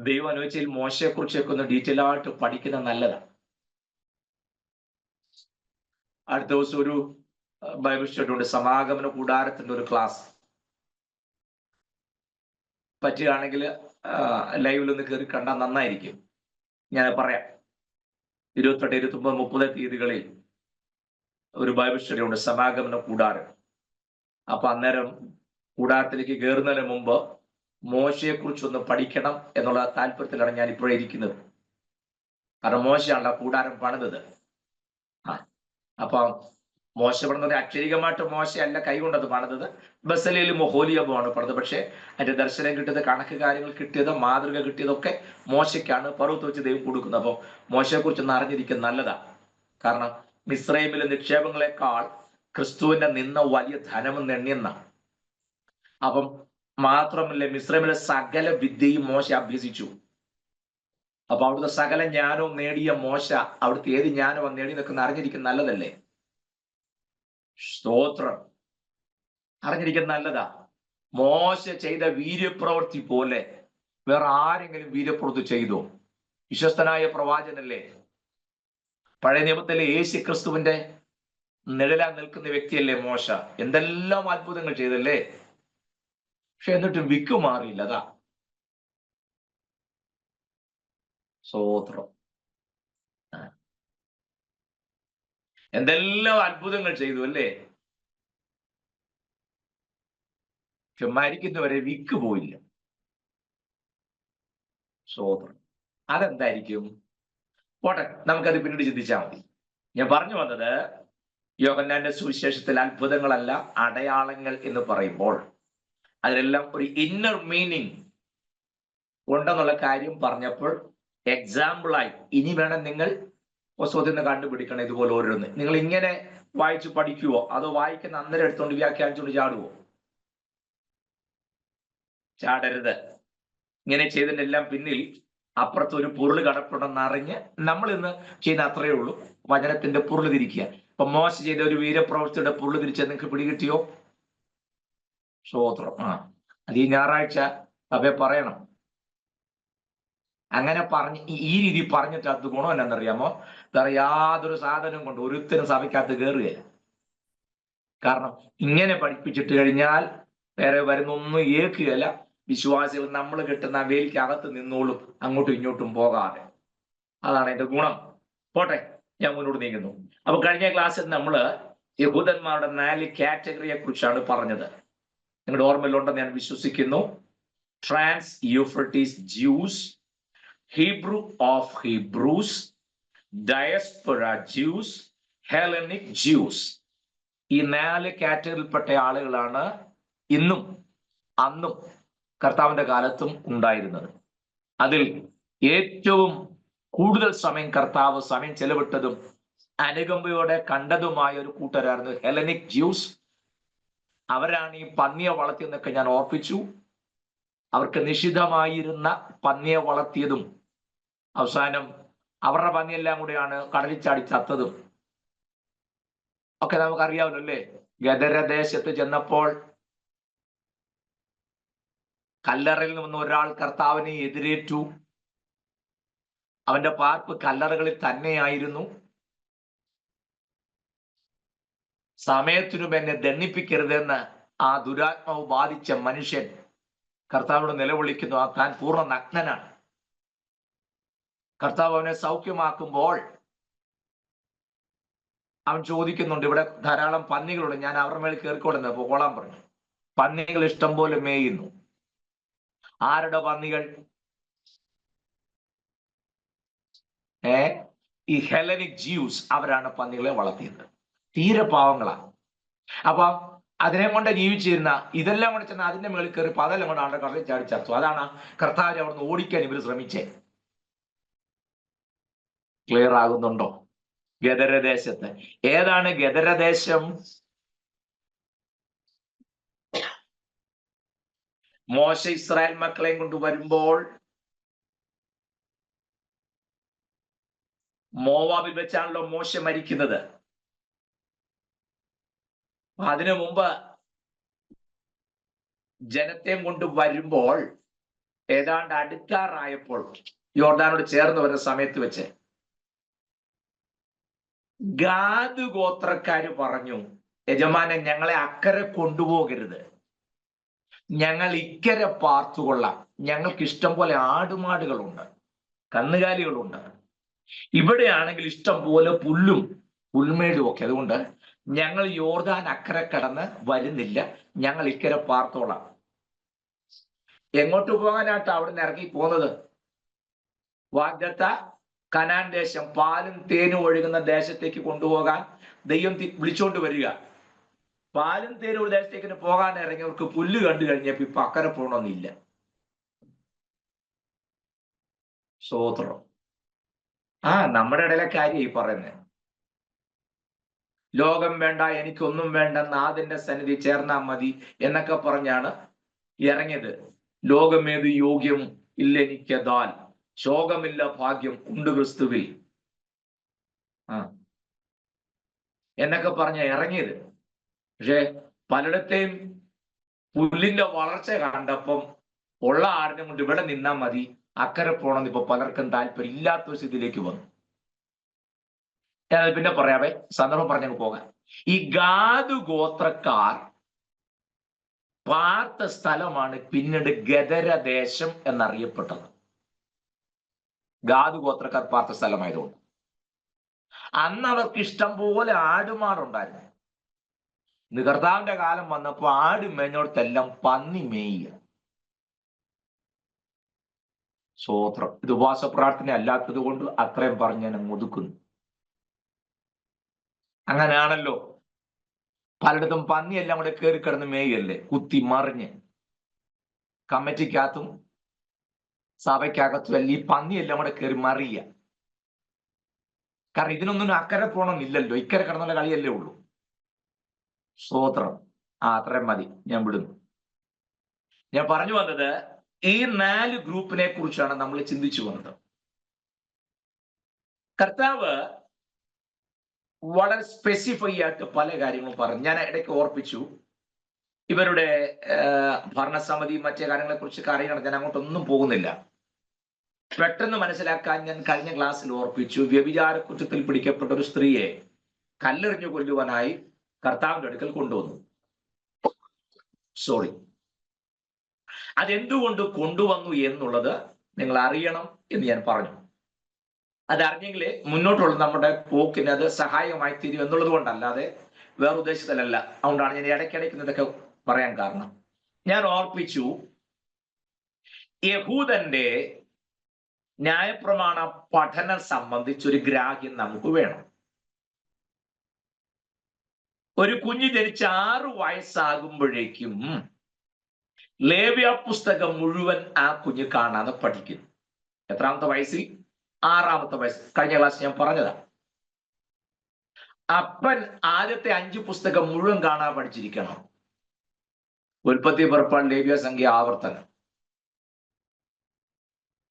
ദൈവം അനുവദിച്ചാൽ മോശയെ കുറിച്ചൊക്കെ ഒന്ന് ഡീറ്റെയിൽ ആയിട്ട് പഠിക്കുന്നത് നല്ലതാണ്. അടുത്ത ദിവസം ഒരു ബൈബിൾ സ്റ്റഡി ഉണ്ട്, സമാഗമന കൂടാരത്തിന്റെ ഒരു ക്ലാസ്. പറ്റുകയാണെങ്കിൽ ലൈവിൽ ഒന്ന് കയറി കണ്ടാൽ നന്നായിരിക്കും. ഞാൻ പറയാം, 28, 29, 30 തീയതികളിൽ ഒരു ബൈബിൾ സ്റ്റഡി ഉണ്ട്, സമാഗമന കൂടാരം. അപ്പൊ അന്നേരം കൂടാരത്തിലേക്ക് കയറുന്നതിന് മുമ്പ് മോശയെ കുറിച്ചൊന്ന് പഠിക്കണം എന്നുള്ള താല്പര്യത്തിലാണ് ഞാൻ ഇപ്പോഴേ ഇരിക്കുന്നത്. കാരണം മോശയാണല്ലോ കൂടാരം പണിതത്. അപ്പൊ മോശ പണിതത് അക്ഷരികമായിട്ട് മോശയല്ല കൈകൊണ്ടത് പണിതത്, ബസലേൽ മൊഹോലിയബുമാണ് പണിതത്. പക്ഷെ അതിന്റെ ദർശനം കിട്ടിയത്, കണക്ക് കാര്യങ്ങൾ കിട്ടിയത്, മാതൃക കിട്ടിയതൊക്കെ മോശയ്ക്കാണ് പർവ്വത്ത് വെച്ച് ദൈവം കൊടുക്കുന്നത്. അപ്പൊ മോശയെ കുറിച്ചൊന്ന് അറിഞ്ഞിരിക്കുന്നത് നല്ലതാ. കാരണം മിസ്രൈമിലെ നിക്ഷേപങ്ങളെക്കാൾ ക്രിസ്തുവിന്റെ നിന്ന വലിയ ധനമെന്ന് എണ്ണിയെന്ന. അപ്പം മാത്രമല്ല, മിസ്രൈമിലെ സകല വിദ്യയും മോശ അഭ്യസിച്ചു. അപ്പൊ അവിടുത്തെ സകല ജ്ഞാനവും നേടിയ മോശ അവിടുത്തെ ഏത് ജ്ഞാനവും നേടി നിൽക്കുന്ന അറിഞ്ഞിരിക്കുന്ന നല്ലതല്ലേ? സ്തോത്രം. അറിഞ്ഞിരിക്കുന്ന നല്ലതാ. മോശ ചെയ്ത വീര്യപ്രവൃത്തി പോലെ വേറെ ആരെങ്കിലും വീര്യപ്രവൃത്തി ചെയ്തോ? വിശ്വസ്തനായ പ്രവാചകനല്ലേ? പഴയ നിയമത്തിലെ യേശു ക്രിസ്തുവിന്റെ നിഴലാൻ നിൽക്കുന്ന വ്യക്തിയല്ലേ മോശ? എന്തെല്ലാം അത്ഭുതങ്ങൾ ചെയ്തല്ലേ? പക്ഷെ എന്നിട്ടും വിക്ക് മാറിയില്ല. അതാ സ്തോത്രം. എന്തെല്ലാം അത്ഭുതങ്ങൾ ചെയ്തു അല്ലേ? പക്ഷെ മരിക്കുന്നവരെ വിക്ക് പോയില്ല. സ്തോത്രം. അതെന്തായിരിക്കും? പോട്ടെ, നമുക്കത് പിന്നീട് ചിന്തിച്ചാൽ മതി. ഞാൻ പറഞ്ഞു വന്നത്, യോഹന്നാന്റെ സുവിശേഷത്തിൽ അത്ഭുതങ്ങളല്ല അടയാളങ്ങൾ എന്ന് പറയുമ്പോൾ അതിലെല്ലാം ഒരു ഇന്നർ മീനിങ് ഉണ്ടെന്നുള്ള കാര്യം പറഞ്ഞപ്പോൾ എക്സാമ്പിളായി ഇനി വേണം നിങ്ങൾ പുസ്തകത്തിൽ നിന്ന് കണ്ടുപിടിക്കണം ഇതുപോലെ ഓരോന്ന്. നിങ്ങൾ ഇങ്ങനെ വായിച്ചു പഠിക്കുവോ, അതോ വായിക്കുന്ന അന്നേരം എടുത്തുകൊണ്ട് വ്യാഖ്യാനിച്ചുകൊണ്ട് ചാടുവോ? ചാടരുത്. ഇങ്ങനെ ചെയ്തതിന്റെ എല്ലാം പിന്നിൽ അപ്പുറത്ത് ഒരു പൊരുൾ കടപ്പുണ്ടെന്ന് അറിഞ്ഞ് നമ്മൾ ഇന്ന് ചെയ്യുന്ന അത്രയേ ഉള്ളൂ, വചനത്തിന്റെ പൊരുൾ തിരിക്കുക. ഇപ്പൊ മോശ ചെയ്ത ഒരു വീരപ്രവൃത്തിയുടെ പൊരുൾ തിരിച്ചാൽ നിങ്ങൾക്ക് പിടികിട്ടിയോ? സ്തോത്രം. അത് ഈ ഞായറാഴ്ച അവയെ പറയണം. അങ്ങനെ പറഞ്ഞ് ഈ രീതി പറഞ്ഞിട്ട് അത് ഗുണം എന്നാന്നറിയാമോ? വേറെ യാതൊരു സാധനം കൊണ്ട് ഒരുത്തരും സഭയ്ക്കകത്ത് കയറുകയില്ല. കാരണം ഇങ്ങനെ പഠിപ്പിച്ചിട്ട് കഴിഞ്ഞാൽ വേറെ വരുന്നൊന്നും ഏൽക്കുകയില്ല. വിശ്വാസികൾ നമ്മൾ കിട്ടുന്ന വേലിക്കകത്ത് നിന്നോളും, അങ്ങോട്ടും ഇങ്ങോട്ടും പോകാതെ. അതാണ് അതിന്റെ ഗുണം. പോട്ടെ, ഞാൻ മുന്നോട്ട് നീങ്ങുന്നു. അപ്പൊ കഴിഞ്ഞ ക്ലാസ്സിൽ നമ്മൾ യഹൂദന്മാരുടെ 4 കാറ്റഗറിയെ കുറിച്ചാണ് പറഞ്ഞത്. നിങ്ങളുടെ ഓർമ്മയിലുണ്ടെന്ന് ഞാൻ വിശ്വസിക്കുന്നു. Trans Euphrates Jews, Hebrew of Hebrews, diaspora Jews, Hellenic Jews. ഈ 4 കാറ്റഗറിയിൽപ്പെട്ട ആളുകളാണ് ഇന്നും അന്നും കർത്താവിന്റെ കാലത്തും ഉണ്ടായിരുന്നത്. അതിൽ ഏറ്റവും കൂടുതൽ സമയം കർത്താവ് സമയം ചെലവിട്ടതും അനുകമ്പയോടെ കണ്ടതുമായ ഒരു കൂട്ടരായിരുന്നു ഹെലനിക് ജ്യൂസ്. അവരാണ് ഈ പന്നിയെ വളർത്തിയെന്നൊക്കെ ഞാൻ ഓർപ്പിച്ചു. അവർക്ക് നിഷിദ്ധമായിരുന്ന പന്നിയെ വളർത്തിയതും അവസാനം അവരുടെ പന്നിയെല്ലാം കൂടെയാണ് കടലിൽ ചാടി ചത്തതും ഒക്കെ നമുക്കറിയാമല്ലോ അല്ലേ. ഗദരദേശത്ത് ചെന്നപ്പോൾ കല്ലറയിൽ നിന്ന് ഒരാൾ കർത്താവിനെ എതിരേറ്റു. അവന്റെ പാർപ്പ് കല്ലറകളിൽ തന്നെയായിരുന്നു. സമയത്തിനും എന്നെ ദണ്ണിപ്പിക്കരുതെന്ന് ആ ദുരാത്മാവ് ബാധിച്ച മനുഷ്യൻ കർത്താവിനോട് നിലവിളിക്കുന്നു. ആ താൻ പൂർണ്ണ നഗ്നനാണ്. കർത്താവ് അവനെ സൗഖ്യമാക്കുമ്പോൾ അവൻ ചോദിക്കുന്നുണ്ട്, ഇവിടെ ധാരാളം പന്നികളുണ്ട്, ഞാൻ അവരുടെ മേൽ കയറിക്കൊടുന്ന് പോകോളാൻ പറഞ്ഞു. പന്നികൾ ഇഷ്ടം പോലെ മേയുന്നു. ആരുടെ പന്നികൾ? ഈ ഹെലനിക് ജ്യൂസ് അവരാണ് പന്നികളെ വളർത്തിയത്. തീരെ പാവങ്ങളാണ്. അപ്പൊ അതിനെ കൊണ്ട് ജീവിച്ചിരുന്ന ഇതെല്ലാം കൊണ്ട് ചെന്ന് അതിന്റെ മേളിൽ കയറി പതെല്ലാം കൊണ്ട് ആളുടെ കടലിൽ ചാടി ചത്തു. അതാണ് കർത്താവിനെ അവിടുന്ന് ഓടിക്കാൻ ഇവർ ശ്രമിച്ചേ. ക്ലിയർ ആകുന്നുണ്ടോ? ഗദരദേശത്ത്. ഏതാണ് ഗദരദേശം? മോശ ഇസ്രായേൽ മക്കളെയും കൊണ്ട് വരുമ്പോൾ മോവാബിൽ വെച്ചാണല്ലോ മോശ മരിക്കുന്നത്. അതിനു മുമ്പ് ജനത്തെയും കൊണ്ട് വരുമ്പോൾ ഏതാണ്ട് അടുക്കാറായപ്പോൾ യോർദാനോട് ചേർന്ന് വരുന്ന സമയത്ത് വെച്ച് ഗാദ് ഗോത്രക്കാര് പറഞ്ഞു, യജമാനൻ ഞങ്ങളെ അക്കരെ കൊണ്ടുപോകരുത്, ഞങ്ങൾ ഇക്കരെ പാർത്തുകൊള്ളാം, ഞങ്ങൾക്ക് ഇഷ്ടം പോലെ ആടുമാടുകളുണ്ട്, കന്നുകാലികളുണ്ട്, ഇവിടെയാണെങ്കിൽ ഇഷ്ടം പോലെ പുൽമേടും ഒക്കെ, അതുകൊണ്ട് ഞങ്ങൾ യോർദാൻ അക്കരെ കടന്ന് വരുന്നില്ല, ഞങ്ങൾ ഇക്കരെ പാർത്തോളാം. എങ്ങോട്ട് പോകാനായിട്ട് അവിടുന്ന് ഇറങ്ങി പോകുന്നത്? വാഗ്ദത്ത കനാൻ ദേശം, പാലും തേനും ഒഴുകുന്ന ദേശത്തേക്ക് കൊണ്ടുപോകാൻ ദൈവം വിളിച്ചോണ്ട് വരിക. പാലും തേനും ഒരു ദേശത്തേക്ക് പോകാൻ ഇറങ്ങിയവർക്ക് പുല്ല് കണ്ടു കഴിഞ്ഞപ്പോ ഇപ്പൊ അക്കരെ പോകണമെന്നില്ല. സ്തോത്രം. നമ്മുടെ ഇടയിലെ കാര്യം ഈ പറയുന്നത്. ലോകം വേണ്ട, എനിക്കൊന്നും വേണ്ട, നാഥന്റെ സന്നിധി ചേർന്നാ മതി എന്നൊക്കെ പറഞ്ഞാണ് ഇറങ്ങിയത്. ലോകമേത് യോഗ്യം ഇല്ലെനിക്കതാൽ, ശോകമില്ല ഭാഗ്യം ഉണ്ട് ക്രിസ്തുവിൽ എന്നൊക്കെ പറഞ്ഞ ഇറങ്ങിയത്. പക്ഷെ പലയിടത്തെയും പുല്ലിന്റെ വളർച്ച കണ്ടപ്പം ഉള്ള ആടിനെ കൊണ്ട് ഇവിടെ നിന്നാ മതി, അക്കരെ പോകണമെന്ന് ഇപ്പൊ പലർക്കും താല്പര്യം ഇല്ലാത്തൊരു സ്ഥിതിയിലേക്ക് വന്നു. ഞാനത് പിന്നെ പറയാവേ, സന്ദർഭം പറഞ്ഞു പോകാൻ. ഈ ഗാദ് ഗോത്രക്കാർ പാർത്ത സ്ഥലമാണ് പിന്നീട് ഗദരദേശം എന്നറിയപ്പെട്ടത്. ഗാദ് ഗോത്രക്കാർ പാർത്ത സ്ഥലമായതുകൊണ്ട് അന്ന് അവർക്ക് ഇഷ്ടം പോലെ ആടുമാടുണ്ടായിരുന്നു. കർത്താവിന്റെ കാലം വന്നപ്പോ ആട് മേഞ്ഞോടത്തെല്ലാം പന്നി മേയുക. സ്തോത്രം. ഇത് ഉപവാസ പ്രാർത്ഥന അല്ലാത്തത് കൊണ്ട് അത്രയും പറഞ്ഞ് ഞാൻ മുതുക്കുന്നു. അങ്ങനെയാണല്ലോ പലയിടത്തും പന്നിയെല്ലാം കൂടെ കയറി കിടന്ന് മേയല്ലേ, കുത്തി മറിഞ്ഞ്. കമ്മിറ്റിക്കകത്തും സഭയ്ക്കകത്തും എല്ലാം ഈ പന്നിയെല്ലാം കൂടെ കയറി മറിയ. കാരണം ഇതിനൊന്നും അക്കരെ പോകണമെന്നില്ലല്ലോ, ഇക്കരെ കിടന്നുള്ള കളിയല്ലേ ഉള്ളൂ. സ്തോത്രം. അത്രയും മതി, ഞാൻ വിടുന്നു. ഞാൻ പറഞ്ഞു വന്നത് ഈ 4 ഗ്രൂപ്പിനെ കുറിച്ചാണ് നമ്മൾ ചിന്തിച്ചു വന്നത്. കർത്താവ് വളരെ സ്പെസിഫൈ ആയിട്ട് പല കാര്യങ്ങളും പറഞ്ഞു. ഞാൻ ഇടയ്ക്ക് ഓർപ്പിച്ചു, ഇവരുടെ ഭരണസമിതി മറ്റേ കാര്യങ്ങളെ കുറിച്ച് അറിയണം. ഞാൻ അങ്ങോട്ടൊന്നും പോകുന്നില്ല. പെട്ടെന്ന് മനസ്സിലാക്കാൻ ഞാൻ കഴിഞ്ഞ ക്ലാസ്സിൽ ഓർപ്പിച്ചു, വ്യഭിചാര കുറ്റത്തിൽ പിടിക്കപ്പെട്ട ഒരു സ്ത്രീയെ കല്ലെറിഞ്ഞു കൊല്ലുവാനായി കർത്താവിന്റെ അടുക്കൽ കൊണ്ടുവന്നു. അതെന്തുകൊണ്ട് കൊണ്ടുവന്നു എന്നുള്ളത് നിങ്ങൾ അറിയണം എന്ന് ഞാൻ പറഞ്ഞു. അതറിഞ്ഞെങ്കിലേ മുന്നോട്ടുള്ള നമ്മുടെ പോക്കിന് അത് സഹായമായി തീരും എന്നുള്ളത് കൊണ്ടല്ലാതെ വേറെ ഉദ്ദേശത്തിലല്ല. അതുകൊണ്ടാണ് ഞാൻ ഇടയ്ക്കിടയ്ക്ക് ഇതൊക്കെ പറയാൻ കാരണം. ഞാൻ ഓർപ്പിച്ചു, യഹൂദന്റെ ന്യായപ്രമാണ പഠനം സംബന്ധിച്ചൊരു ഗ്രാഹ്യം നമുക്ക് വേണം. ഒരു കുഞ്ഞ് ജനിച്ച് 6 വയസ്സാകുമ്പോഴേക്കും ലേവ്യ പുസ്തകം മുഴുവൻ ആ കുഞ്ഞ് കാണാതെ പഠിക്കുന്നു. എത്രാമത്തെ വയസ്സിൽ? 6-ാമത്തെ വയസ്സിൽ. കഴിഞ്ഞ ക്ലാസ് ഞാൻ പറഞ്ഞതാ. അപ്പൻ ആദ്യത്തെ 5 പുസ്തകം മുഴുവൻ കാണാൻ പഠിച്ചിരിക്കണം. ഉൽപ്പത്തി, പുറപ്പാട്, ലേവ്യ, സംഖ്യ, ആവർത്തനം.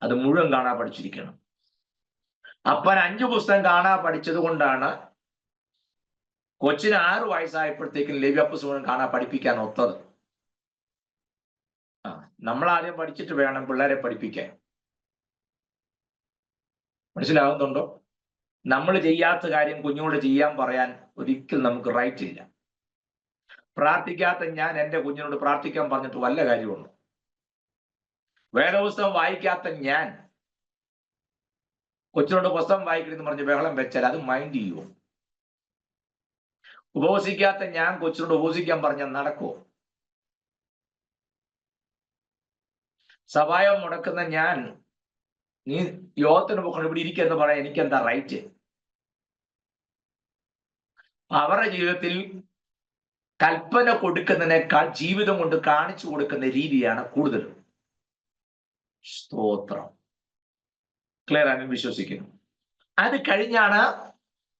അത് മുഴുവൻ കാണാൻ പഠിച്ചിരിക്കണം. അപ്പൻ 5 പുസ്തകം കാണാൻ പഠിച്ചത് കൊണ്ടാണ് കൊച്ചിന് 6 വയസ്സായപ്പോഴത്തേക്കും ലേവ്യ പുസ്തകം കാണാൻ പഠിപ്പിക്കാൻ ഒത്തത്. നമ്മൾ ആദ്യം പഠിച്ചിട്ട് വേണം പിള്ളേരെ പഠിപ്പിക്കാൻ. മനസ്സിലാവുന്നുണ്ടോ? നമ്മൾ ചെയ്യാത്ത കാര്യം കുഞ്ഞോട് ചെയ്യാൻ പറയാൻ ഒരിക്കലും നമുക്ക് റൈറ്റ് ഇല്ല. പ്രാർത്ഥിക്കാത്ത ഞാൻ എൻ്റെ കുഞ്ഞിനോട് പ്രാർത്ഥിക്കാൻ പറഞ്ഞിട്ട് വല്ല കാര്യമുണ്ടോ? വേദപുസ്തകം വായിക്കാത്ത ഞാൻ കൊച്ചിനോട് പുസ്തകം വായിക്കരുതെന്ന് പറഞ്ഞ് ബഹളം വെച്ചാൽ അത് മൈൻഡ് ചെയ്യുമോ? ഉപവസിക്കാത്ത ഞാൻ കൊച്ചിനോട് ഉപവസിക്കാൻ പറഞ്ഞാൽ നടക്കുമോ? സഭായം മുടക്കുന്ന ഞാൻ നീ യോഗത്തിന് പോകണം ഇവിടെ ഇരിക്കുമെന്ന് പറയാൻ എനിക്കെന്താ റൈറ്റ്? അവരുടെ ജീവിതത്തിൽ കൽപ്പന കൊടുക്കുന്നതിനേക്കാൾ ജീവിതം കൊണ്ട് കാണിച്ചു കൊടുക്കുന്ന രീതിയാണ് കൂടുതലും. സ്തോത്രം. ക്ലിയർ ആണ്, വിശ്വസിക്കുന്നു. അത് കഴിഞ്ഞാണ്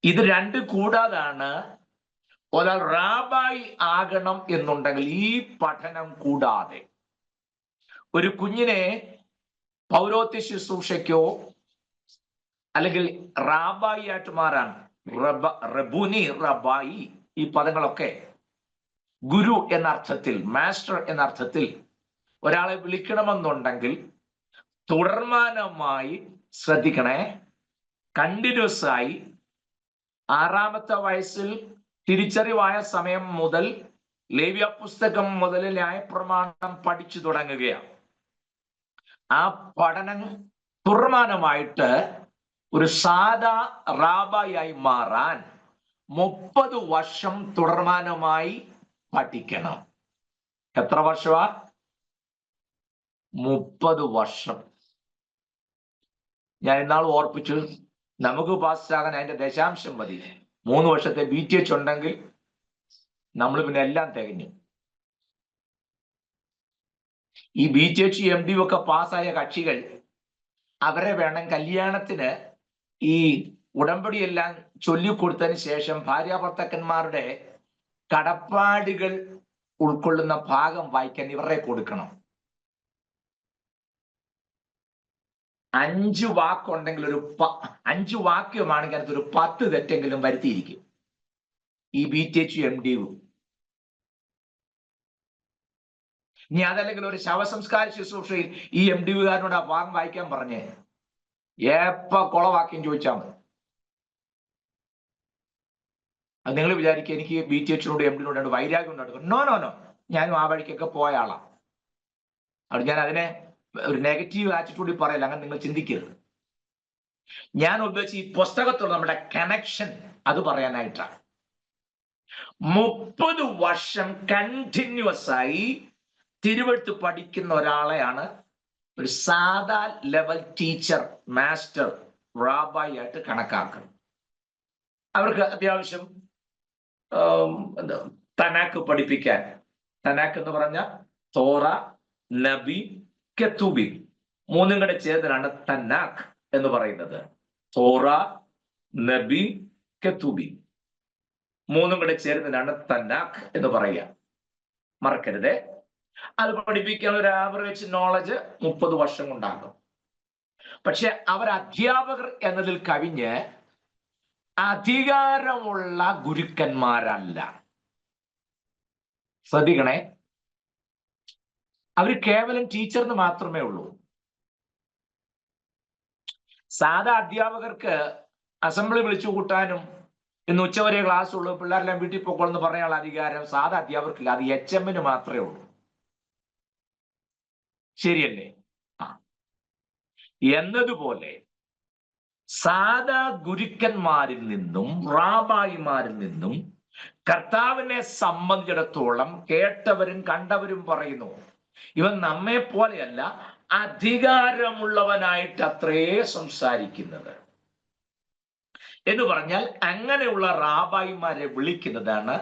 ഇത് രണ്ടും കൂടാതാണ് ഒരാൾ റാബായി ആകണം എന്നുണ്ടെങ്കിൽ ഈ പഠനം കൂടാതെ ഒരു കുഞ്ഞിനെ പൗരോഹിത്യ ശുശ്രൂഷയ്ക്കോ അല്ലെങ്കിൽ റാബായി ആയിട്ട് മാറാൻ, റബുനി, റബായി, ഈ പദങ്ങളൊക്കെ ഗുരു എന്ന അർത്ഥത്തിൽ, മാസ്റ്റർ എന്ന അർത്ഥത്തിൽ ഒരാളെ വിളിക്കണമെന്നുണ്ടെങ്കിൽ തുടർമാനമായി ശ്രദ്ധിക്കണേ. കണ്ടിന്യൂസ് ആയി 6-ാമത്തെ വയസ്സിൽ തിരിച്ചറിവായ സമയം മുതൽ ലേവ്യ പുസ്തകം മുതൽ ന്യായപ്രമാണം പഠിച്ചു തുടങ്ങുകയാണ്. ആ പഠനം തുടർമാനമായിട്ട് ഒരു സാധാ റാബായി മാറാൻ 30 വർഷം തുടർമാനമായി പഠിക്കണം. എത്ര വർഷമാ? 30 വർഷം. ഞാൻ ഇന്നാൾ ഓർപ്പിച്ചു, നമുക്ക് പാസ്സാകാൻ അതിന്റെ ദശാംശം മതി. 3 വർഷത്തെ BTH ഉണ്ടെങ്കിൽ നമ്മൾ പിന്നെ എല്ലാം തികഞ്ഞു. ഈ BTH MD ഒക്കെ പാസ്സായ കക്ഷികൾ അവരെ വേണം കല്യാണത്തിന് ഈ ഉടമ്പടിയെല്ലാം ചൊല്ലിക്കൊടുത്തതിന് ശേഷം ഭാര്യാഭർത്താക്കന്മാരുടെ കടപ്പാടുകൾ ഉൾക്കൊള്ളുന്ന ഭാഗം വായിക്കാൻ ഇവരെ കൊടുക്കണം. 5 വാക്കുണ്ടെങ്കിൽ 5 വാക്യമാണെങ്കിൽ അതിനകത്ത് ഒരു 10 തെറ്റെങ്കിലും വരുത്തിയിരിക്കും ഈ BTH MD. ഇനി അതല്ലെങ്കിൽ ഒരു ശവസംസ്കാര ശുശ്രൂഷയിൽ ഈ MD-കാരനോട് ആ ഭാഗം വായിക്കാൻ പറഞ്ഞേ എപ്പ കൊളവാക്യം ചോദിച്ചാൽ മതി. അത് നിങ്ങൾ വിചാരിക്കുക എനിക്ക് BTH-നോട് MD-നോട് വൈരാഗ്യം ഉണ്ടാകും. നോ, ഞാനും ആ വഴിക്കൊക്കെ പോയ ആളാണ്. അവിടെ ഞാൻ അതിനെ ഒരു നെഗറ്റീവ് ആറ്റിറ്റ്യൂഡിൽ പറയില്ല, അങ്ങനെ നിങ്ങൾ ചിന്തിക്കരുത്. ഞാൻ ഉദ്ദേശിച്ച് ഈ പുസ്തകത്തോട് നമ്മുടെ കണക്ഷൻ അത് പറയാനായിട്ടാണ്. 30 വർഷം കണ്ടിന്യൂസ് ആയി തിരുവെഴുത്ത് പഠിക്കുന്ന ഒരാളെയാണ് ഒരു സാധാ ലെവൽ ടീച്ചർ, മാസ്റ്റർ, റാബായി ആയിട്ട് കണക്കാക്കുന്നത്. അവർക്ക് അത്യാവശ്യം തനാക്ക് പഠിപ്പിക്കാൻ, തനാക്ക് എന്ന് പറഞ്ഞ തോറ, നബി, കെത്തൂബി, 3 കൂടെ ചേർന്നതാണ് തനാക്ക് എന്ന് പറയുന്നത്. തോറ, നബി, കെത്തൂബി 3 കൂടെ ചേർന്നതാണ് തനാക്ക് എന്ന് പറയുക. മറക്കരുതേ. അത് പഠിപ്പിക്കാൻ ഒരു ആവറേജ് നോളജ് 30 വർഷം കൊണ്ടാകും. പക്ഷെ അവർ അധ്യാപകർ എന്നതിൽ കവിഞ്ഞ് അധികാരമുള്ള ഗുരുക്കന്മാരല്ല. ശ്രദ്ധിക്കണേ, അവർ കേവലം ടീച്ചറിന് മാത്രമേ ഉള്ളൂ. സാധാ അധ്യാപകർക്ക് അസംബ്ലി വിളിച്ചു കൂട്ടാനും ഇന്ന് ഉച്ചവരെ ക്ലാസ് ഉള്ളൂ, പിള്ളേരെല്ലാം വീട്ടിൽ പോക്കോളെന്ന് പറയാനുള്ള അധികാരം സാധാ അധ്യാപകർക്കില്ല. അത് HM-ന് മാത്രമേ ഉള്ളൂ. ശരിയല്ലേ? എന്നതുപോലെ സാധാ ഗുരുക്കന്മാരിൽ നിന്നും റാബായിമാരിൽ നിന്നും കർത്താവിനെ സംബന്ധിച്ചിടത്തോളം കേട്ടവരും കണ്ടവരും പറയുന്നു, ഇവൻ നമ്മെ പോലെയല്ല, അധികാരമുള്ളവനായിട്ട് അത്രേ സംസാരിക്കുന്നത് എന്ന് പറഞ്ഞാൽ അങ്ങനെയുള്ള റാബായിമാരെ വിളിക്കുന്നതാണ്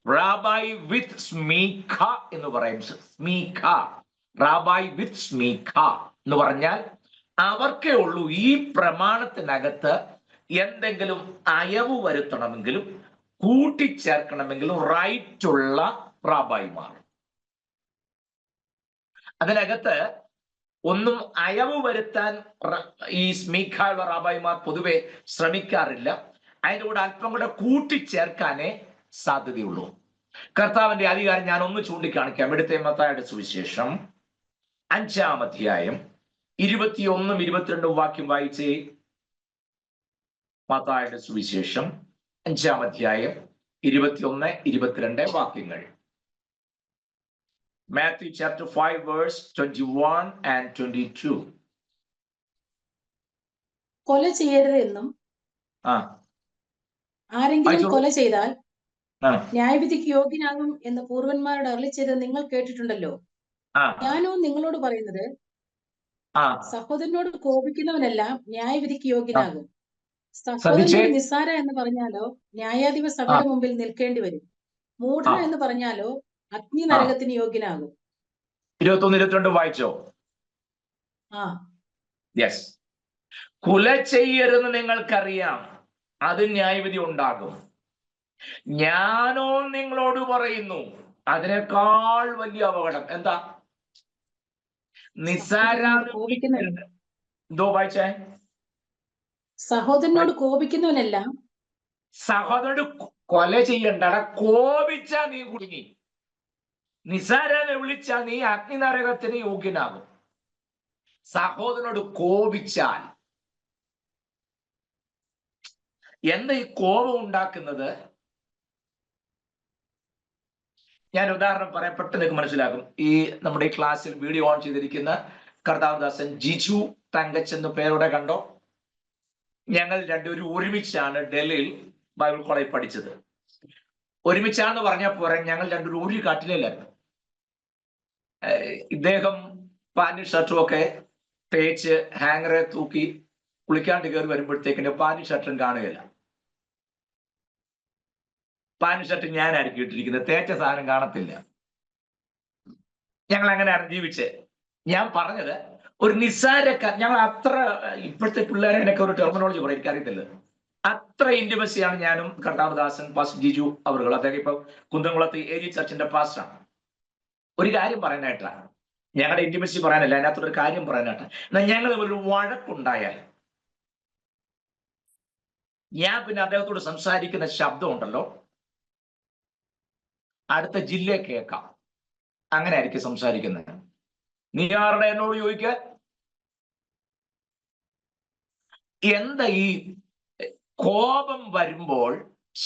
റാബായി വിത്ത് സ്മീഖ എന്ന് പറയും. സ്മീഖ, റാബായി വിത്ത് സ്മീഖ എന്ന് പറഞ്ഞാൽ അവർക്കേ ഉള്ളൂ ഈ പ്രമാണത്തിനകത്ത് എന്തെങ്കിലും അയവ് വരുത്തണമെങ്കിലും കൂട്ടിച്ചേർക്കണമെങ്കിലും റൈറ്റുള്ള റാബായിമാർ. അതിനകത്ത് ഒന്നും അയവ് വരുത്താൻ ഈ മീഖായുള്ള റാബായിമാർ പൊതുവെ ശ്രമിക്കാറില്ല. അതിൻ്റെ കൂടെ അല്പം കൂടെ കൂട്ടിച്ചേർക്കാനേ സാധ്യതയുള്ളൂ. കർത്താവിന്റെ അധികാരം ഞാൻ ഒന്ന് ചൂണ്ടിക്കാണിക്കാം. ഇവിടുത്തെ മത്തായിയുടെ സുവിശേഷം 5-ാം അധ്യായം 21-ഉം 22-ഉം വാക്യം വായിച്ചേ. മത്തായിയുടെ സുവിശേഷം 5-ാം അധ്യായം 21, 22 വാക്യങ്ങൾ. Matthew chapter 5 verse 21 and 22. കൊല ചെയ്യരുത് എന്നും ആരെങ്കിലും കൊല ചെയ്താൽ ന്യായവിധിക്ക് യോഗ്യനാകും എന്ന് പൂർവന്മാരോട് അരുളിച്ചെയ്ത് നിങ്ങൾ കേട്ടിട്ടുണ്ടല്ലോ. ഞാനോ നിങ്ങളോട് പറയുന്നത്, സഹോദരനോട് കോപിക്കുന്നവനെല്ലാം ന്യായവിധിക്ക് യോഗ്യനാകും. സഹോദരനോട് നിസ്സാര എന്ന് പറഞ്ഞാലോ ന്യായാധിപ സഭയുടെ മുമ്പിൽ നിൽക്കേണ്ടി വരും. മൂഢന എന്ന് പറഞ്ഞാലോ അഗ്നി നരകത്തിന് യോഗ്യനാകും. 21-22 വായിച്ചോ? യെസ്. കൊല ചെയ്യരുതെന്ന് നിങ്ങൾക്കറിയാം, അത് ന്യായവിധി ഉണ്ടാകും. ഞാനോ നിങ്ങളോട് പറയുന്നു, അതിനേക്കാൾ വലിയ അപകടം എന്താ? നിസ്സാര എന്തോ വായിച്ചേ? സഹോദരനോട് കോപിക്കുന്നവനെല്ലാം. സഹോദരനോട് കൊല ചെയ്യണ്ട, കോപിച്ചാ നീ കുടുങ്ങി. നിസ്സാരനെ വിളിച്ചാ നീ അഗ്നി നരകത്തിന് യോഗ്യനാകും. സഹോദരനോട് കോപിച്ചാൽ എന്താ ഈ കോപം ഉണ്ടാക്കുന്നത്? ഞാൻ ഉദാഹരണം പറയാൻ പെട്ടെന്ന് നിങ്ങൾക്ക് മനസ്സിലാകും. ഈ നമ്മുടെ ഈ ക്ലാസ്സിൽ വീഡിയോ ഓൺ ചെയ്തിരിക്കുന്ന കർത്താവദാസൻ ജിജു തങ്കച്ച് എന്ന പേരോടെ കണ്ടോ? ഞങ്ങൾ രണ്ടുപേരും ഒരുമിച്ചാണ് ഡൽഹിയിൽ ബൈബിൾ കോളേജ് പഠിച്ചത്. ഒരുമിച്ചാന്ന് പറഞ്ഞാൽ പോരാ, ഞങ്ങൾ രണ്ടുപേരും ഒരു കാട്ടിലായിരുന്നു. ഇദ്ദേഹം പാന്റും ഷർട്ടും ഒക്കെ തേച്ച് ഹാങ്ങറെ തൂക്കി കുളിക്കാണ്ട് കയറി വരുമ്പോഴത്തേക്കിന്റെ പാന്റും ഷർട്ടും കാണുകയില്ല. പാന്റ് ഷർട്ട് ഞാനായിരിക്കും ഇട്ടിരിക്കുന്നത്, തേച്ച സാധനം കാണത്തില്ല. ഞങ്ങൾ അങ്ങനെയാണ് ജീവിച്ചത്. ഞാൻ പറഞ്ഞത് ഒരു നിസ്സാരക്കാർ, ഞങ്ങൾ അത്ര, ഇപ്പോഴത്തെ പിള്ളേരെ എനിക്ക് ഒരു ടെർമിനോളജി പറയാൻ എനിക്കറിയത്തില്ല, അത്ര ഇന്റിമസിയാണ് ഞാനും കർത്താവദാസൻ പാസ്റ്റർ ജിജു അവർ. അദ്ദേഹം ഇപ്പൊ കുന്തംകുളത്ത് AG ചർച്ചിന്റെ പാസ്റ്ററാണ്. ഒരു കാര്യം പറയാനായിട്ടാണ്, ഞങ്ങളുടെ ഇന്റിമസി പറയാനല്ല, അതിനകത്തൊരു കാര്യം പറയാനായിട്ടാണ്. എന്നാൽ ഞങ്ങൾ ഒരു വഴക്കുണ്ടായാൽ ഞാൻ പിന്നെ അദ്ദേഹത്തോട് സംസാരിക്കുന്ന ശബ്ദം ഉണ്ടല്ലോ, അടുത്ത ജില്ലയെ കേൾക്കാം. അങ്ങനെ ആയിരിക്കും സംസാരിക്കുന്നത്. നീ ആരുടെ എന്നോട് ചോദിക്ക? എന്താ ഈ കോപം വരുമ്പോൾ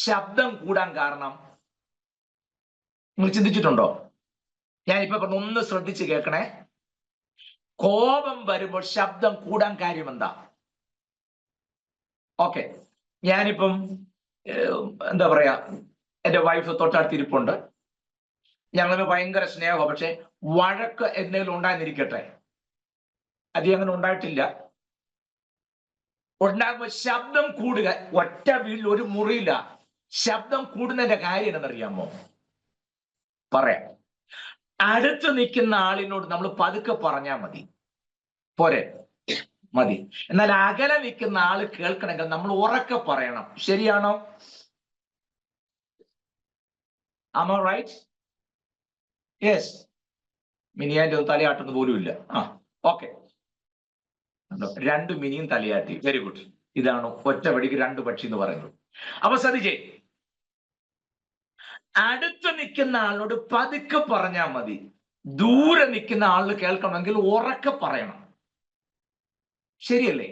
ശബ്ദം കൂടാൻ കാരണം? നിങ്ങൾ ചിന്തിച്ചിട്ടുണ്ടോ? ഞാനിപ്പോ പറഞ്ഞു, ഒന്ന് ശ്രദ്ധിച്ച് കേൾക്കണേ. കോപം വരുമ്പോൾ ശബ്ദം കൂടാൻ കാര്യം എന്താ? ഓക്കെ, ഞാനിപ്പം എന്താ പറയാ, എന്റെ വൈഫ് തൊട്ടടുത്തിരിപ്പുണ്ട്, ഞങ്ങൾക്ക് ഭയങ്കര സ്നേഹമാണ്. പക്ഷെ വഴക്ക് എന്തെങ്കിലും ഉണ്ടായിരുന്നിരിക്കട്ടെ, അത് അങ്ങനെ ഉണ്ടായിട്ടില്ല. ഉണ്ടാകുമ്പോൾ ശബ്ദം കൂടുക. ഒറ്റ വീട്ടിൽ ഒരു മുറിയില്ല, ശബ്ദം കൂടുന്നതിന്റെ കാര്യം എന്നറിയാമോ? പറയാം. അടുത്ത് നിൽക്കുന്ന ആളിനോട് നമ്മൾ പതുക്കെ പറഞ്ഞാൽ മതി, പോരെ? മതി. എന്നാൽ അകലെ നിൽക്കുന്ന ആള് കേൾക്കണമെങ്കിൽ നമ്മൾ ഉറക്കെ പറയണം. ശരിയാണോ? Am I right? Yes. മിനിയാന്റെ തലയാട്ടുന്നത് പോലും ഇല്ല. ഓക്കെ, രണ്ട് മിനിയും തലയാട്ടി. Very good. ഇതാണ് ഒറ്റ വടിക്ക് രണ്ട് പക്ഷി എന്ന് പറയുന്നത്. അപ്പൊ ശ്രദ്ധിച്ചേ, അടുത്ത് നിൽക്കുന്ന ആളിനോട് പതുക്കെ പറഞ്ഞാൽ മതി. ദൂരെ നിൽക്കുന്ന ആളിന് കേൾക്കണമെങ്കിൽ ഉറക്കെ പറയണം. ശരിയല്ലേ?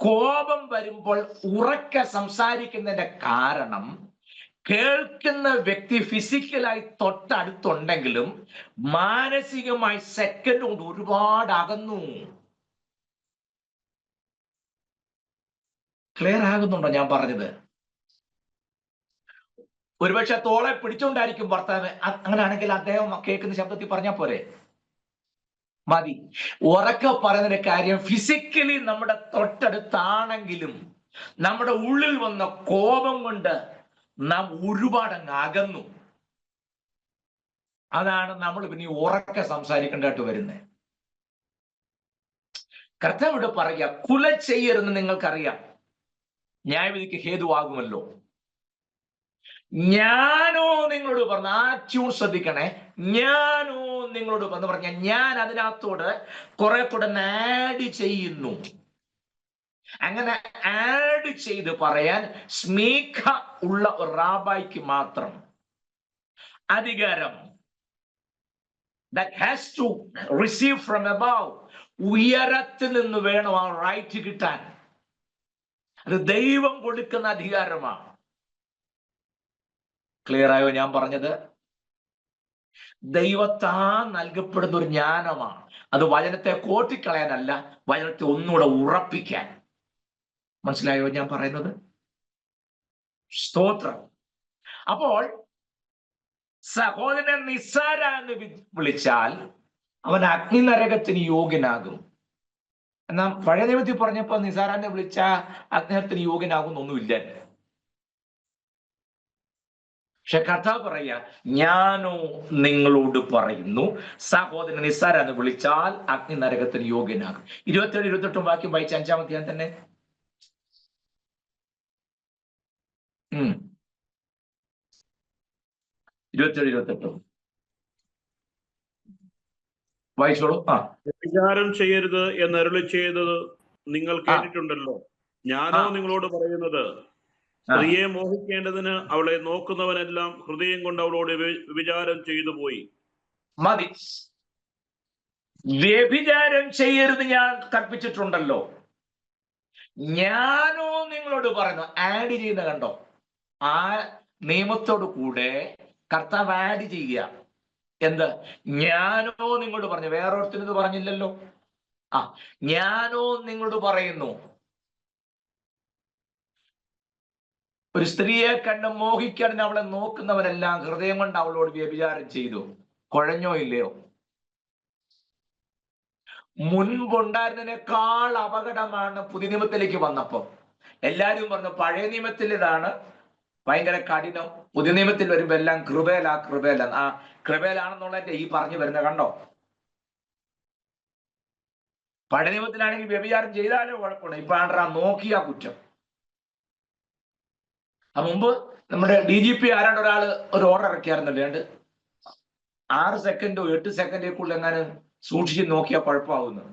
കോപം വരുമ്പോൾ ഉറക്കെ സംസാരിക്കുന്നതിന്റെ കാരണം, കേൾക്കുന്ന വ്യക്തി ഫിസിക്കലായി തൊട്ടടുത്തുണ്ടെങ്കിലും മാനസികമായി സെക്കൻഡ് കൊണ്ട് ഒരുപാട് അകന്നു. ക്ലിയർ ആകുന്നുണ്ടോ ഞാൻ പറഞ്ഞത്? ഒരുപക്ഷെ തോളെ പിടിച്ചോണ്ടായിരിക്കും ഭർത്താവ്. അങ്ങനെയാണെങ്കിൽ അദ്ദേഹം കേൾക്കുന്ന ശബ്ദത്തിൽ പറഞ്ഞാൽ പോരെ? മതി. ഉറക്കെ പറയുന്നതിന്റെ കാര്യം, ഫിസിക്കലി നമ്മുടെ തൊട്ടടുത്താണെങ്കിലും നമ്മുടെ ഉള്ളിൽ വന്ന കോപം കൊണ്ട് നാം ഒരുപാട് അങ്ങ് അകന്നു. അതാണ് നമ്മൾ പിന്നെ ഉറക്കെ സംസാരിക്കേണ്ടതായിട്ട് വരുന്നത്. കർത്താവിടെ പറയുക, കുല ചെയ്യരുതെന്ന് നിങ്ങൾക്കറിയാം, ന്യായവിധിക്ക് ഹേതുവാകുമല്ലോ. ഞാനോ നിങ്ങളോട് പറഞ്ഞു, ആ ട്യൂൺ ശ്രദ്ധിക്കണേ, ഞാനോ നിങ്ങളോട് പറഞ്ഞ ഞാൻ അതിനകത്തോട് കുറെ കൂടെ ആഡ് ചെയ്യുന്നു. അങ്ങനെ ആഡ് ചെയ്ത് പറയാൻ സ്മീഖ ഉള്ള ഒരു റാബായിക്ക് മാത്രം അധികാരം. That has to receive from above. ഉയരത്തിൽ നിന്ന് വേണം ആ റൈറ്റ് കിട്ടാൻ. അത് ദൈവം കൊടുക്കുന്ന അധികാരമാണ്. ക്ലിയർ ആയോ ഞാൻ പറഞ്ഞത്? ദൈവത്താൽ നൽകപ്പെടുന്ന ഒരു ജ്ഞാനമാണ്. അത് വചനത്തെ കോട്ടിക്കളയാനല്ല, വചനത്തെ ഒന്നുകൂടെ ഉറപ്പിക്കാൻ. മനസ്സിലായോ ഞാൻ പറയുന്നത്? സ്തോത്രം. അപ്പോൾ സഹോദരൻ നിസ്സാര എന്ന് വിളിച്ചാൽ അവൻ അഗ്നി നരകത്തിന് യോഗ്യനാകും. എന്നാൽ പഴയ നിയമത്തിൽ പറഞ്ഞപ്പോ നിസാരാനെ വിളിച്ച അഗ്നിനരകത്തിന് യോഗ്യനാകുന്നൊന്നുമില്ല. പക്ഷെ കർത്താവ് പറയാ, ഞാനോ നിങ്ങളോട് പറയുന്നു, സഹോദരൻ നിസ്സാര എന്ന് വിളിച്ചാൽ അഗ്നി നരകത്തിന് യോഗ്യനാകും. 27-28 വാക്യം വായിച്ച 5-ാം അധ്യായം തന്നെ. 27-28 വായിച്ചോളൂ. വ്യഭിചാരം ചെയ്യരുത് എന്ന് അരുളി ചെയ്തത് നിങ്ങൾ കേട്ടിട്ടുണ്ടല്ലോ. ഞാനോ നിങ്ങളോട് പറയുന്നത്, സ്ത്രീയെ മോഹിക്കേണ്ടതിന് അവളെ നോക്കുന്നവനെല്ലാം ഹൃദയം കൊണ്ട് അവളോട് വ്യഭിചാരം ചെയ്തു പോയി. മതി. വ്യഭിചാരം ചെയ്യരുത് ഞാൻ കൽപ്പിച്ചിട്ടുണ്ടല്ലോ. ഞാനോ നിങ്ങളോട് പറയുന്നു. ആഡ് ചെയ്യുന്ന കണ്ടോ? ആ നിയമത്തോട് കൂടെ കർത്താവ് ആഡ് ചെയ്യുക. എന്ത്? ഞാനോ നിങ്ങളോട് പറഞ്ഞു. വേറൊരുത്തിനും ഇത് പറഞ്ഞില്ലല്ലോ. ഞാനോ നിങ്ങളോട് പറയുന്നു. ഒരു സ്ത്രീയെ കണ്ട് മോഹിക്കാൻ അവളെ നോക്കുന്നവരെല്ലാം ഹൃദയം കൊണ്ട് അവളോട് വ്യഭിചാരം ചെയ്തു. കുഴഞ്ഞോ ഇല്ലയോ? മുൻപുണ്ടായിരുന്നതിനേക്കാൾ അപകടമാണ് പുതിയ നിയമത്തിലേക്ക് വന്നപ്പോ. എല്ലാരും പറഞ്ഞു പഴയ നിയമത്തിൽ ഇതാണ് ഭയങ്കര കഠിനം, പുതിയ നിയമത്തിൽ വരുമ്പോ എല്ലാം കൃപേല. കൃപേലാണെന്നുള്ളതിന്റെ ഈ പറഞ്ഞു വരുന്ന കണ്ടോ? പഴയ നിയമത്തിലാണെങ്കിൽ വ്യഭിചാരം ചെയ്താലോ കുഴപ്പമില്ല, ഇപ്പൊ ആണ്ടാ നോക്കിയാ കുറ്റം. മുമ്പ് നമ്മുടെ DGP ആരാണ്ട് ഒരാള് ഒരു ഓർഡർ ഇറക്കിയായിരുന്നല്ലോ, 6 സെക്കൻഡോ 8 സെക്കൻഡേക്കുള്ളിൽ എങ്ങാനും സൂക്ഷിച്ച് നോക്കിയാൽ കുഴപ്പമാവുന്നു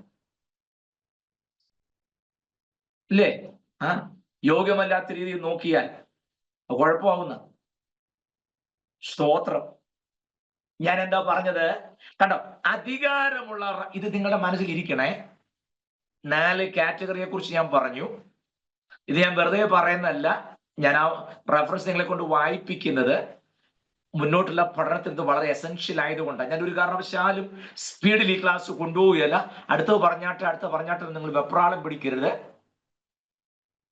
ഇല്ലേ? യോഗ്യമല്ലാത്ത രീതിയിൽ നോക്കിയാൽ കുഴപ്പമാവുന്ന. സ്തോത്രം. ഞാൻ എന്താ പറഞ്ഞത് കണ്ടോ? അധികാരമുള്ള ഇത് നിങ്ങളുടെ മനസ്സിൽ ഇരിക്കണേ. 4 കാറ്റഗറിയെ കുറിച്ച് ഞാൻ പറഞ്ഞു. ഇത് ഞാൻ വെറുതെ പറയുന്നതല്ല, ഞാൻ ആ റെഫറൻസ് നിങ്ങളെ കൊണ്ട് വായിപ്പിക്കുന്നത് മുന്നോട്ടുള്ള പഠനത്തിൽ ഇത് വളരെ എസെൻഷ്യൽ ആയതുകൊണ്ടാണ്. ഞാൻ ഒരു കാരണവശാലും സ്പീഡിൽ ഈ ക്ലാസ് കൊണ്ടുപോവുകയല്ല. അടുത്ത പറഞ്ഞാട്ടെ നിങ്ങൾ വെപ്രാളം പിടിക്കരുത്.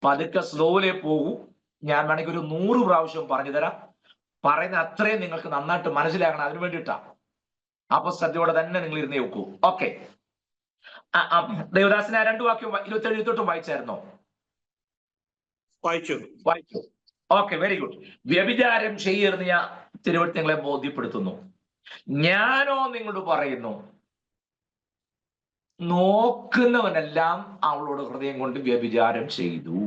പതുക്കെ സ്ലോയിലേ പോകൂ. ഞാൻ വേണമെങ്കിൽ ഒരു 100 പ്രാവശ്യം പറഞ്ഞു തരാം. പറയുന്ന അത്രയും നിങ്ങൾക്ക് നന്നായിട്ട് മനസ്സിലാക്കണം. അതിനു വേണ്ടിയിട്ടാ. അപ്പൊ ശ്രദ്ധയോടെ തന്നെ നിങ്ങൾ ഇരുന്നേ വെക്കൂ. ഓക്കെ. ദേവദാസിനെ 2 വാക്യം 27-28 വായിച്ചായിരുന്നോ? വായിച്ചു. Okay, very good. വ്യഭിചാരം ചെയ്യരുത് ഞാൻ തിരുവഴുത്ത് നിങ്ങളെ ബോധ്യപ്പെടുത്തുന്നു. ഞാനോ നിങ്ങളോട് പറയുന്നു, നോക്കുന്നവനെല്ലാം അവളോട് ഹൃദയം കൊണ്ട് വ്യഭിചാരം ചെയ്തു.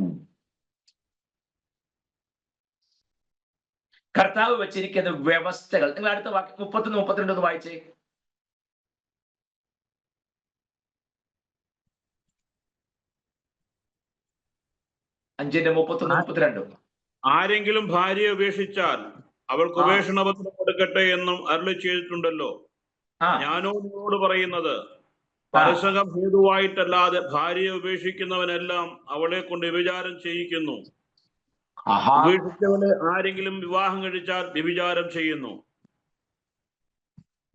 കർത്താവ് വെച്ചിരിക്കുന്ന വ്യവസ്ഥകൾ. നിങ്ങൾ അടുത്ത വാക്യം 31-32 വായിച്ചേ. അഞ്ചിന്റെ 31-32. ആരെങ്കിലും ഭാര്യയെ ഉപേക്ഷിച്ചാൽ അവൾക്ക് ഉപേക്ഷണപത്രം കൊടുക്കട്ടെ എന്നും അരുളി ചെയ്തിട്ടുണ്ടല്ലോ. ഞാനോ നിങ്ങളോട് പറയുന്നത്, പരസംഗം ഹേതുവായിട്ടല്ലാതെ ഭാര്യയെ ഉപേക്ഷിക്കുന്നവനെല്ലാം അവളെ കൊണ്ട് വ്യഭിചാരം ചെയ്യിക്കുന്നു. ഉപേക്ഷിച്ചവനെ ആരെങ്കിലും വിവാഹം കഴിച്ചാൽ വ്യഭിചാരം ചെയ്യുന്നു.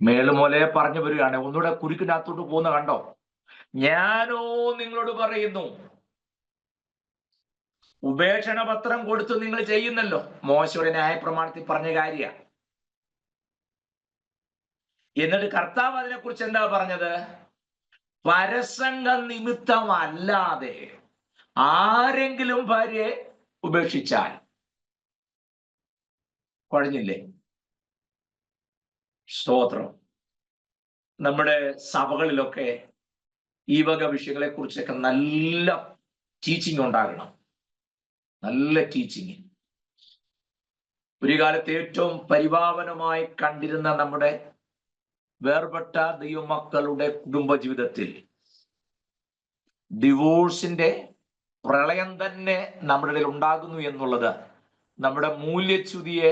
മേളുമോലെ പറഞ്ഞു വരികയാണ്. ഒന്നുകൂടെ കുരുക്കിനകത്തോട്ട് പോകുന്ന കണ്ടോ? ഞാനോ നിങ്ങളോട് പറയുന്നു. ഉപേക്ഷണ പത്രം കൊടുത്തു നിങ്ങൾ ചെയ്യുന്നല്ലോ. മോശയുടെ ന്യായപ്രമാണത്തിൽ പറഞ്ഞ കാര്യ. എന്നിട്ട് കർത്താവ് അതിനെക്കുറിച്ച് എന്താ പറഞ്ഞത്? പരസംഗ നിമിത്തമല്ലാതെ ആരെങ്കിലും ഭാര്യയെ ഉപേക്ഷിച്ചാൽ കുഴഞ്ഞില്ലേ? സ്തോത്രം. നമ്മുടെ സഭകളിലൊക്കെ ഈ വക വിഷയങ്ങളെ കുറിച്ചൊക്കെ നല്ല ടീച്ചിങ് ഉണ്ടാകണം, നല്ല ടീച്ചിങ്. ഒരു കാലത്ത് ഏറ്റവും പരിപാവനമായി കണ്ടിരുന്ന നമ്മുടെ വേർപെട്ട ദൈവമക്കളുടെ കുടുംബജീവിതത്തിൽ ഡിവോഴ്സിന്റെ പ്രളയം തന്നെ നമ്മുടെ ഇടയിൽ ഉണ്ടാകുന്നു എന്നുള്ളത് നമ്മുടെ മൂല്യച്യുതിയെ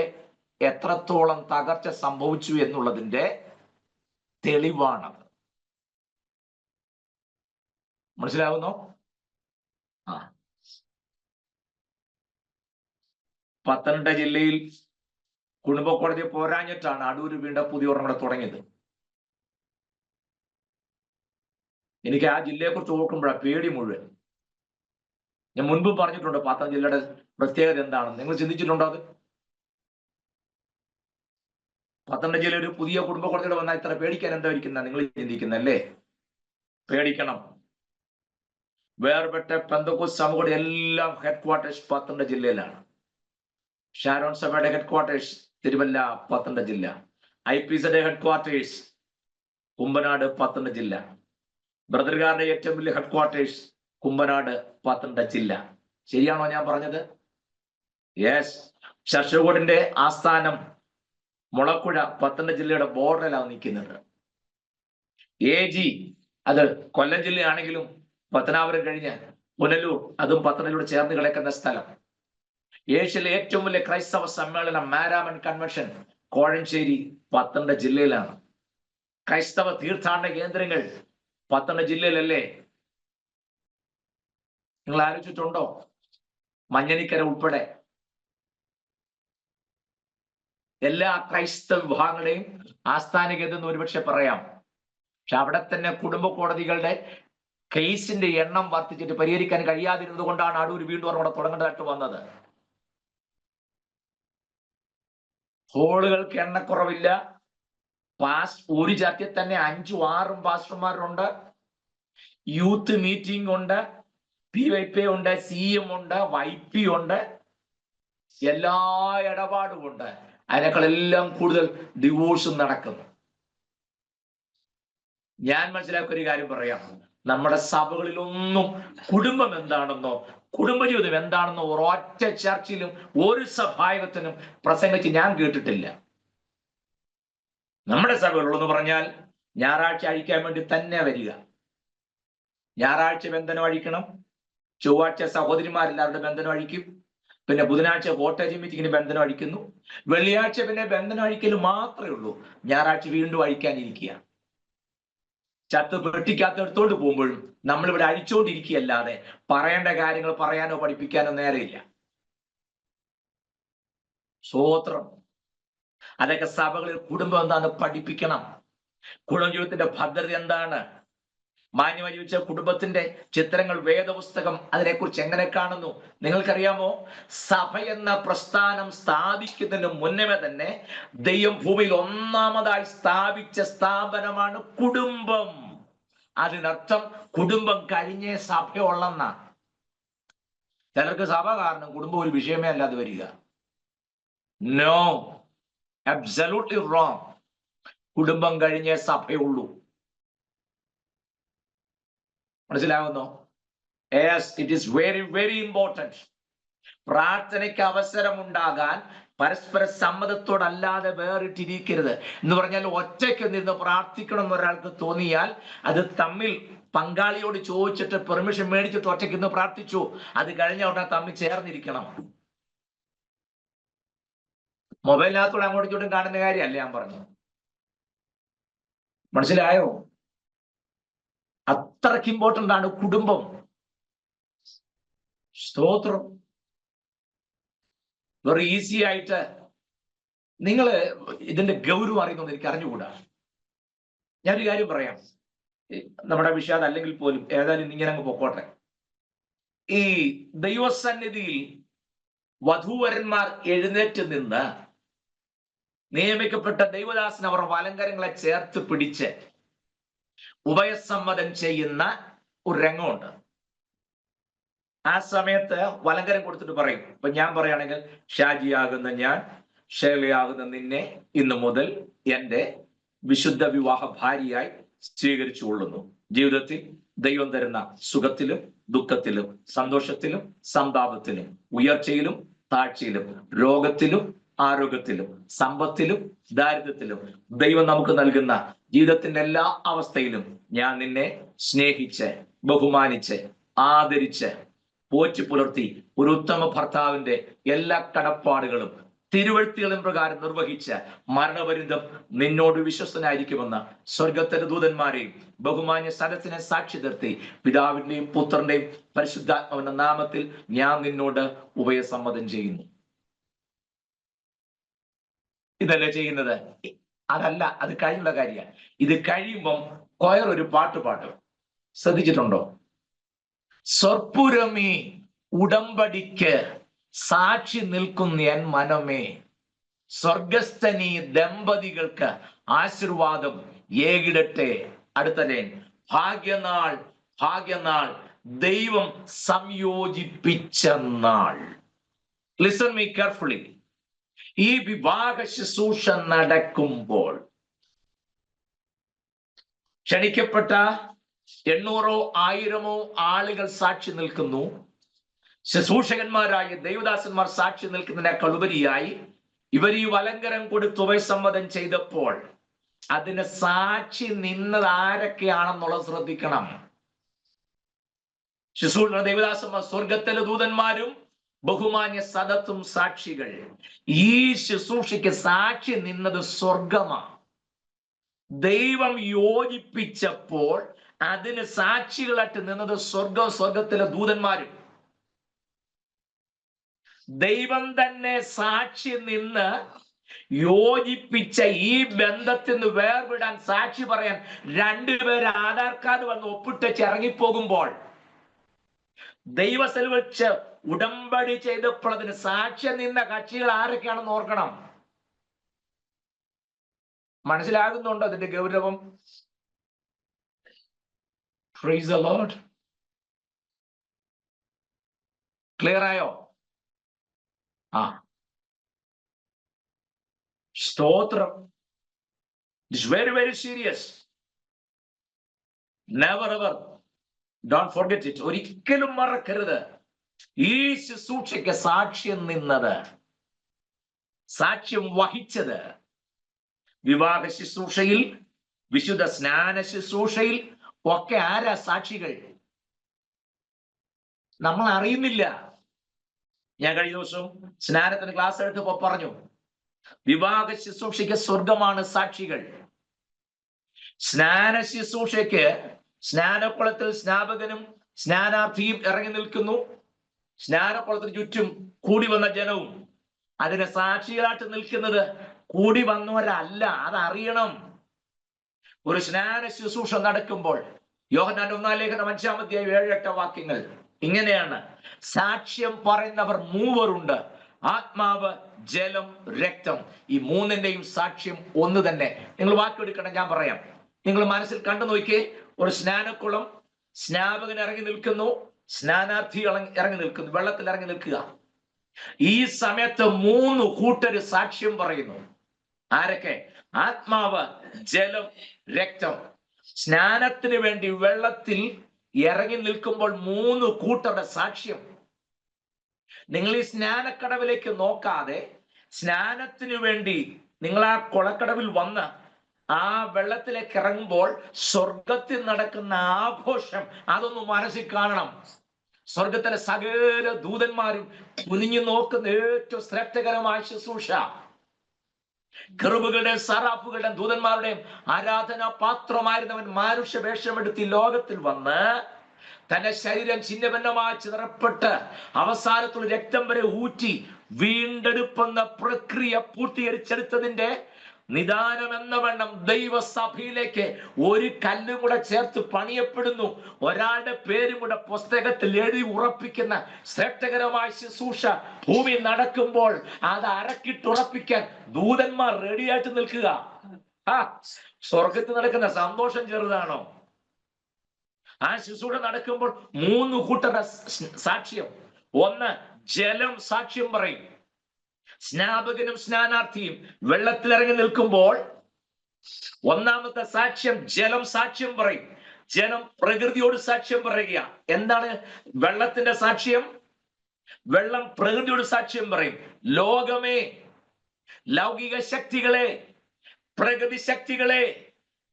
എത്രത്തോളം തകർച്ച സംഭവിച്ചു എന്നുള്ളതിന്റെ തെളിവാണത്. മനസ്സിലാവുന്നോ? ആ, പത്തനംതിട്ട ജില്ലയിൽ കുടുംബ കോടതി പോരാഞ്ഞിട്ടാണ് അടൂര് വീണ്ടും പുതിയ ഒരെണ്ണം കൂടെ തുടങ്ങിയത്. എനിക്ക് ആ ജില്ലയെ കുറിച്ച് ഓർക്കുമ്പോഴാണ് പേടി മുഴുവൻ. ഞാൻ മുൻപും പറഞ്ഞിട്ടുണ്ട് പത്തനംതിട്ട ജില്ലയുടെ പ്രത്യേകത എന്താണെന്ന്. നിങ്ങൾ ചിന്തിച്ചിട്ടുണ്ടോ അത്? പത്തനംതിട്ട ജില്ല ഒരു പുതിയ കുടുംബ കോടതിയുടെ വന്നാൽ ഇത്ര പേടിക്കാൻ എന്താ ഇരിക്കുന്ന നിങ്ങൾ ചിന്തിക്കുന്നല്ലേ? പേടിക്കണം. വേർപെട്ട പെന്തക്കോസ്ത് സഭകളുടെ എല്ലാം ഹെഡ് ക്വാർട്ടേഴ്സ് പത്തനംതിട്ട ജില്ലയിലാണ്. ഷാരോൺ സഭയുടെ ഹെഡ് ക്വാർട്ടേഴ്സ് തിരുവല്ല പത്തനംതിട്ട ജില്ല. IPZ head quarters Kumbanad Pathanamthitta ജില്ല. ബ്രദർകാരുടെ ഏറ്റവും വലിയ ഹെഡ് ക്വാർട്ടേഴ്സ് കുമ്പനാട് പത്തനംതിട്ട ജില്ല. ശരിയാണോ ഞാൻ പറഞ്ഞത്? യെസ്. ശർഷകോടിന്റെ ആസ്ഥാനം മുളക്കുഴ പത്തനംതിട്ട ജില്ലയുടെ ബോർഡറിലാണ് നിൽക്കുന്നത്. AG അത് കൊല്ലം ജില്ലയാണെങ്കിലും പത്തനാപുരം കഴിഞ്ഞ് പുനലൂർ അതും പത്തനംതിട്ടയോട് ചേർന്ന് കിടക്കുന്ന സ്ഥലം. ഏഷ്യയിലെ ഏറ്റവും വലിയ ക്രൈസ്തവ സമ്മേളനം മാരാമൻ കൺവെൻഷൻ കോഴഞ്ചേരി പത്തനംതിട്ട ജില്ലയിലാണ്. ക്രൈസ്തവ തീർത്ഥാടന കേന്ദ്രങ്ങൾ പത്തനംതിട്ട ജില്ലയിലല്ലേ? നിങ്ങൾ ആലോചിച്ചിട്ടുണ്ടോ? മഞ്ഞനിക്കര ഉൾപ്പെടെ എല്ലാ ക്രൈസ്തവ വിഭാഗങ്ങളുടെയും ആസ്ഥാന കേന്ദ്രം ഒരുപക്ഷെ പറയാം. പക്ഷെ അവിടെ തന്നെ കുടുംബ കോടതികളുടെ കേസിന്റെ എണ്ണം വർദ്ധിച്ചിട്ട് പരിഹരിക്കാൻ കഴിയാതിരുന്നത് കൊണ്ടാണ് അടൂർ വീണ്ടും അവിടെ തുടങ്ങേണ്ടതായിട്ട് വന്നത്. ഹോളുകൾക്ക് എണ്ണക്കുറവില്ല. ഒരു ചർച്ചിൽ തന്നെ 5ഉം 6ഉം പാസ്റ്റർമാരുണ്ട്. യൂത്ത് മീറ്റിംഗ് ഉണ്ട്, PYP ഉണ്ട്, CM ഉണ്ട്, YP ഉണ്ട്, എല്ലാ ഇടപാടും ഉണ്ട്. അതിനേക്കാളെല്ലാം കൂടുതൽ ഡിവോഴ്സും നടക്കുന്നു. ഞാൻ മനസ്സിലാക്കിയ ഒരു കാര്യം പറയാം. നമ്മുടെ സഭകളിലൊന്നും കുടുംബം എന്താണെന്നോ കുടുംബജീവിതം എന്താണെന്നോ ഒരൊറ്റ ചർച്ചിലും ഒരു സഭായകത്തിനും പ്രസംഗിച്ച് ഞാൻ കേട്ടിട്ടില്ല. നമ്മുടെ സഭകളുള്ളെന്ന് പറഞ്ഞാൽ ഞായറാഴ്ച അഴിക്കാൻ വേണ്ടി തന്നെ വരിക. ഞായറാഴ്ച ബന്ധനം അഴിക്കണം, ചൊവ്വാഴ്ച സഹോദരിമാരെല്ലാവരുടെ ബന്ധനം അഴിക്കും, പിന്നെ ബുധനാഴ്ച വോട്ടേജ് മീറ്റിങ്ങിന് ബന്ധനം അഴിക്കുന്നു, വെള്ളിയാഴ്ച പിന്നെ ബന്ധനം അഴിക്കൽ മാത്രമേ ഉള്ളൂ. ഞായറാഴ്ച വീണ്ടും അഴിക്കാനിരിക്കുക. ചത്ത് പെട്ടിക്കകത്തെടുത്തോണ്ട് പോകുമ്പോഴും നമ്മളിവിടെ അഴിച്ചുകൊണ്ടിരിക്കുകയല്ലാതെ പറയേണ്ട കാര്യങ്ങൾ പറയാനോ പഠിപ്പിക്കാനോ നേരെയില്ല. സ്തോത്രം. അതൊക്കെ സഭകളിൽ കുടുംബം എന്താണെന്ന് പഠിപ്പിക്കണം. കുടുംബജീവിതത്തിന്റെ ഭദ്രത എന്താണ്? മാന്യമായി ചോദിച്ച കുടുംബത്തിന്റെ ചിത്രങ്ങൾ, വേദപുസ്തകം അതിനെക്കുറിച്ച് എങ്ങനെ കാണുന്നു? നിങ്ങൾക്കറിയാമോ? സഭ എന്ന പ്രസ്ഥാനം സ്ഥാപിക്കുന്നതിന് മുന്നേ തന്നെ ദൈവം ഭൂമിയിൽ ഒന്നാമതായി സ്ഥാപിച്ച സ്ഥാപനമാണ് കുടുംബം. അതിനർത്ഥം കുടുംബം കഴിഞ്ഞേ സഭയുള്ളെന്നാ. ചിലർക്ക് സഭ കാരണം കുടുംബം ഒരു വിഷയമേ അല്ലാതെ വരിക. No, absolutely wrong. കുടുംബം കഴിഞ്ഞേ സഭയുള്ളൂ. മനസ്സിലാകുന്നോ? Yes, it is very very important. പ്രാർത്ഥനയ്ക്ക് അവസരമുണ്ടാകാൻ പരസ്പര സമ്മതത്തോടല്ലാതെ വേറിട്ടിരിക്കരുത്. എന്ന് പറഞ്ഞാൽ ഒറ്റയ്ക്ക് നിന്ന് പ്രാർത്ഥിക്കണം എന്നൊരാൾക്ക് തോന്നിയാൽ അത് തമ്മിൽ പങ്കാളിയോട് ചോദിച്ചിട്ട് പെർമിഷൻ മേടിച്ചിട്ട് ഒറ്റയ്ക്ക് നിന്ന് പ്രാർത്ഥിച്ചു. അത് കഴിഞ്ഞ ഉടനെ തമ്മിൽ ചേർന്നിരിക്കണം. മൊബൈലിനകത്തൂടെ അങ്ങോട്ടും ഇങ്ങോട്ടും കാണുന്ന കാര്യമല്ല ഞാൻ പറഞ്ഞു. മനസ്സിലായോ? അത്രയ്ക്ക് ഇമ്പോർട്ടൻ്റ് ആണ് കുടുംബം. സ്തോത്രം. വെറി ഈസി ആയിട്ട് നിങ്ങൾ ഇതിന്റെ ഗൗരവം അറിയുന്നത് എനിക്ക് അറിഞ്ഞുകൂടാ. ഞാനൊരു കാര്യം പറയാം, നമ്മുടെ വിഷയം അല്ലെങ്കിൽ പോലും ഏതായാലും ഇങ്ങനെ അങ്ങ് പൊക്കോട്ടെ. ഈ ദൈവസന്നിധിയിൽ വധൂവരന്മാർ എഴുന്നേറ്റ് നിന്ന് നിയമിക്കപ്പെട്ട ദൈവദാസൻ അവർ വലങ്കരങ്ങളെ ചേർത്ത് പിടിച്ച് ഉഭയസമ്മതം ചെയ്യുന്ന ഒരു രംഗമുണ്ട്. ആ സമയത്ത് വലങ്കരം കൊടുത്തിട്ട് പറയും. ഇപ്പൊ ഞാൻ പറയുകയാണെങ്കിൽ, ഷാജിയാകുന്ന ഞാൻ, ഷേലയാകുന്ന നിന്നെ ഇന്നു മുതൽ എൻ്റെ വിശുദ്ധ വിവാഹ ഭാര്യയായി സ്വീകരിച്ചു കൊള്ളുന്നു. ജീവിതത്തിൽ ദൈവം തരുന്ന സുഖത്തിലും ദുഃഖത്തിലും സന്തോഷത്തിലും സന്താപത്തിലും ഉയർച്ചയിലും താഴ്ചയിലും രോഗത്തിലും ആരോഗ്യത്തിലും സമ്പത്തിലും ദാരിദ്ര്യത്തിലും ദൈവം നമുക്ക് നൽകുന്ന ജീവിതത്തിന്റെ എല്ലാ അവസ്ഥയിലും ഞാൻ നിന്നെ സ്നേഹിച്ച് ബഹുമാനിച്ച് ആദരിച്ച് പോറ്റി പുലർത്തി ഒരു ഉത്തമ ഭർത്താവിന്റെ എല്ലാ കടപ്പാടുകളും തിരുവഴുത്തുകളും പ്രകാരം നിർവഹിച്ച് മരണപര്യന്തം നിന്നോട് വിശ്വസ്തനായിരിക്കുമെന്ന് സ്വർഗത്തിലെ ദൂതന്മാരെയും ബഹുമാന്യ സ്ഥലത്തിനെ സാക്ഷി നിർത്തി പിതാവിന്റെയും പുത്രന്റെയും പരിശുദ്ധാത്മാവിന്റെ നാമത്തിൽ ഞാൻ നിന്നോട് ഉഭയസമ്മതം ചെയ്യുന്നു. ഇതല്ലേ ചെയ്യുന്നത്? അതല്ല, അത് കഴിഞ്ഞുള്ള കാര്യമാണ്. ഇത് കഴിയുമ്പം കൊയർ ഒരു പാട്ട് പാടും. ശ്രദ്ധിച്ചിട്ടുണ്ടോ? സ്വർപ്പുരമേ ഉടമ്പടിക്ക് സാക്ഷി നിൽക്കുന്ന എൻ മനമേ, സ്വർഗസ്ഥനീ ദമ്പതികൾക്ക് ആശീർവാദം ഏകിടട്ടെ. അടുത്ത ലൈൻ, ഭാഗ്യനാൾ ഭാഗ്യനാൾ ദൈവം സംയോജിപ്പിച്ച നാൾ. Listen me carefully. ഈ വിവാഹ ശുശ്രൂഷ നടക്കുമ്പോൾ ക്ഷണിക്കപ്പെട്ട 800 1000 ആളുകൾ സാക്ഷി നിൽക്കുന്നു. ശുശ്രൂഷകന്മാരായ ദൈവദാസന്മാർ സാക്ഷി നിൽക്കുന്നതിനേക്കാൾ ഉപരിയായി ഇവർ ഈ വലങ്കരം കൊടുത്ത് ഉഭയസമ്മതം ചെയ്തപ്പോൾ അതിന് സാക്ഷി നിന്നത് ആരൊക്കെയാണെന്നുള്ളത് ശ്രദ്ധിക്കണം. ശുശ്രൂഷ ദൈവദാസന്മാർ, സ്വർഗത്തിലെ ദൂതന്മാരും ബഹുമാന്യ സദത്തും സാക്ഷികൾ. ഈ ശുശ്രൂഷയ്ക്ക് സാക്ഷി നിന്നത് സ്വർഗമാണ്. ദൈവം യോജിപ്പിച്ചപ്പോൾ അതിന് സാക്ഷികളായിട്ട് നിന്നത് സ്വർഗത്തിലെ ദൂതന്മാരും. ദൈവം തന്നെ സാക്ഷി നിന്ന് യോജിപ്പിച്ച ഈ ബന്ധത്തിൽ നിന്ന് വേർവിടാൻ സാക്ഷി പറയാൻ 2 പേര് ആധാർ കാർഡ് വന്ന് ഒപ്പിട്ടച്ച് ഇറങ്ങിപ്പോകുമ്പോൾ ദൈവസ്ഥലിൽ വെച്ച് ഉടമ്പടി ചെയ്തപ്പോൾ അതിന് സാക്ഷ്യം നിന്ന കക്ഷികൾ ആരൊക്കെയാണെന്ന് ഓർക്കണം. മനസ്സിലാകുന്നുണ്ടോ അതിന്റെ ഗൗരവം? Praise the Lord. ക്ലിയർ ആയോ? സ്തോത്രം. It's very, very serious. Never ever. Don't forget it. ഒരിക്കലും മറക്കരുത്. ഈ ശുശ്രൂഷയ്ക്ക് സാക്ഷ്യം നിന്നത്, സാക്ഷ്യം വഹിച്ചത്, വിവാഹ ശുശ്രൂഷയിൽ, വിശുദ്ധ സ്നാന ശുശ്രൂഷയിൽ ഒക്കെ ആരാ സാക്ഷികൾ? നമ്മൾ അറിയുന്നില്ല. ഞാൻ കഴിഞ്ഞ ദിവസം സ്നാനത്തിന് ക്ലാസ് എടുത്തപ്പോ പറഞ്ഞു, വിവാഹ ശുശ്രൂഷയ്ക്ക് സ്വർഗമാണ് സാക്ഷികൾ. സ്നാന ശുശ്രൂഷയ്ക്ക് സ്നാനക്കുളത്തിൽ സ്നാപകനും സ്നാനാർത്ഥിയും ഇറങ്ങി നിൽക്കുന്നു. സ്നാനക്കുളത്തിന് ചുറ്റും കൂടി വന്ന ജനവും. അതിന് സാക്ഷികളായിട്ട് നിൽക്കുന്നത് കൂടി വന്നവരല്ല, അതറിയണം. ഒരു സ്നാന ശുശ്രൂഷ നടക്കുമ്പോൾ യോഹന്നാൻ 1 ലേഖനം 5 അധ്യായം 7-8 വാക്യങ്ങൾ ഇങ്ങനെയാണ്: സാക്ഷ്യം പറയുന്നവർ 3 ഉണ്ട്, ആത്മാവ്, ജലം, രക്തം. ഈ 3ന്റെയും സാക്ഷ്യം ഒന്ന് തന്നെ. നിങ്ങൾ വാക്കെടുക്കണം, ഞാൻ പറയാം. നിങ്ങൾ മനസ്സിൽ കണ്ടു നോക്കിയേ. ഒരു സ്നാനക്കുളം, സ്നാപകൻ ഇറങ്ങി നിൽക്കുന്നു, സ്നാനാർത്ഥി ഇറങ്ങി നിൽക്കുന്നു, വെള്ളത്തിൽ ഇറങ്ങി നിൽക്കുക. ഈ സമയത്ത് 3 കൂട്ടര് സാക്ഷ്യം പറയുന്നു. ആരൊക്കെ? ആത്മാവ്, ജലം, രക്തം. സ്നാനത്തിന് വേണ്ടി വെള്ളത്തിൽ ഇറങ്ങി നിൽക്കുമ്പോൾ 3 കൂട്ടരുടെ സാക്ഷ്യം. നിങ്ങൾ ഈ സ്നാനക്കടവിലേക്ക് നോക്കാതെ സ്നാനത്തിന് വേണ്ടി നിങ്ങൾ ആ കുളക്കടവിൽ വന്ന് ആ വെള്ളത്തിലേക്ക് ഇറങ്ങുമ്പോൾ സ്വർഗത്തിൽ നടക്കുന്ന ആഘോഷം അതൊന്ന് മനസ്സിൽ കാണണം. സ്വർഗത്തിലെ സകല ദൂതന്മാരും കുനിഞ്ഞു നോക്കുന്ന ഏറ്റവും ശ്രേഷ്ഠകരമായ ശുശ്രൂഷ. കെറൂബുകളുടെയും സറാഫുകളുടെയും ദൂതന്മാരുടെയും ആരാധനാ പാത്രമായിരുന്നവൻ മാനുഷ്യ വേഷമെടുത്ത് ലോകത്തിൽ വന്ന് തന്റെ ശരീരം ചിഹ്നഭിന്നമായി ചിതറപ്പെട്ട് അവസാനത്തുള്ള രക്തം വരെ ഊറ്റി വീണ്ടെടുപ്പെന്ന പ്രക്രിയ പൂർത്തീകരിച്ചെടുത്തതിന്റെ നിദാനം എന്ന വണ്ണം ദൈവസഭയിലേക്ക് ഒരു കല്ലും കൂടെ ചേർത്ത് പണിയപ്പെടുന്നു. ഒരാളുടെ പേരും കൂടെ പുസ്തകത്തിൽ എഴുതി ഉറപ്പിക്കുന്ന ശ്രേഷ്ഠകരമായ ശുശ്രൂഷ ഭൂമി നടക്കുമ്പോൾ അത് അരക്കിട്ടുറപ്പിക്കാൻ ദൂതന്മാർ റെഡിയായിട്ട് നിൽക്കുക. സ്വർഗത്തിൽ നടക്കുന്ന സന്തോഷം ചെറുതാണോ? ആ ശുശ്രൂഷ നടക്കുമ്പോൾ 3 കൂട്ടരുടെ സാക്ഷ്യം. ഒന്ന്, ജലം സാക്ഷ്യം പറയും. സ്നാപകനും സ്നാനാർത്ഥിയും വെള്ളത്തിലിറങ്ങി നിൽക്കുമ്പോൾ ഒന്നാമത്തെ സാക്ഷ്യം ജലം സാക്ഷ്യം പറയും. ജനം പ്രകൃതിയോട് സാക്ഷ്യം പറയുക. എന്താണ് വെള്ളത്തിന്റെ സാക്ഷ്യം? വെള്ളം പ്രകൃതിയോട് സാക്ഷ്യം പറയും. ലോകമേ, ലൗകിക ശക്തികളെ, പ്രകൃതി ശക്തികളെ,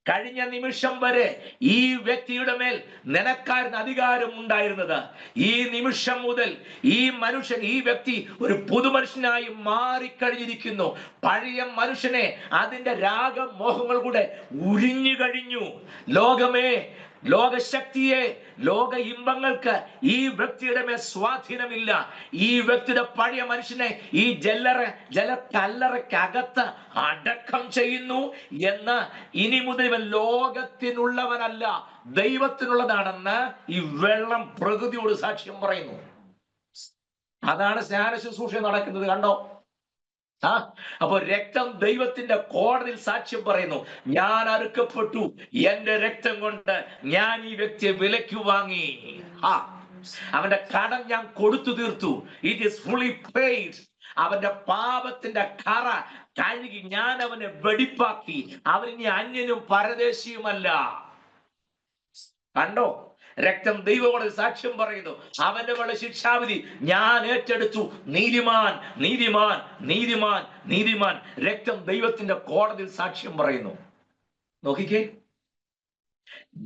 കഴിഞ്ഞ നിമിഷം വരെ ഈ വ്യക്തിയുടെ മേൽ നിനക്കായിരുന്ന അധികാരം ഉണ്ടായിരുന്നത്, ഈ നിമിഷം മുതൽ ഈ മനുഷ്യൻ, ഈ വ്യക്തി ഒരു പുതുമനുഷ്യനായി മാറിക്കഴിഞ്ഞിരിക്കുന്നു. പഴയ മനുഷ്യനെ അതിന്റെ രാഗമോഹങ്ങൾ കൂടെ ഉരിഞ്ഞു കഴിഞ്ഞു. ലോകമേ, ലോകശക്തിയെ, ലോക ഇമ്പങ്ങൾക്ക് ഈ വ്യക്തിയുടെ മേൽ സ്വാധീനമില്ല. ഈ വ്യക്തിയുടെ പഴയ മനുഷ്യനെ ഈ ജലക്കല്ലറയ്ക്കകത്ത് അടക്കം ചെയ്യുന്നു എന്ന് ഇനി മുതൽ ഇവൻ ലോകത്തിനുള്ളവനല്ല, ദൈവത്തിനുള്ളതാണെന്ന് ഈ വെള്ളം പ്രകൃതിയോട് സാക്ഷ്യം പറയുന്നു. അതാണ് സ്നാന ശുശ്രൂഷ നടക്കുന്നത്. കണ്ടോ? അപ്പൊ രക്തം ദൈവത്തിന്റെ കോടതിയിൽ സാക്ഷ്യം പറയുന്നു. ഞാൻ അറുക്കപ്പെട്ടു, എന്റെ രക്തം കൊണ്ട് ഞാൻ ഈ വ്യക്തിയെ വിലയ്ക്ക് വാങ്ങി. അവന്റെ കടം ഞാൻ കൊടുത്തു തീർത്തു. It is fully paid. അവന്റെ പാപത്തിന്റെ കറ കഴുകി ഞാൻ അവനെ വെടിപ്പാക്കി. അവൻ ഇനി അന്യനും പരദേശിയുമല്ല. കണ്ടോ? രക്തം ദൈവകോടതി സാക്ഷ്യം പറയുന്നു. അവന്റെ വല്ല ശിക്ഷാവിധി ഞാൻ ഏറ്റെടുത്തു. നീതിമാൻ, നീതിമാൻ, നീതിമാൻ, നീതിമാൻ. രക്തം ദൈവത്തിന്റെ കോടതിയിൽ സാക്ഷ്യം പറയുന്നു. നോക്കിക്കേ,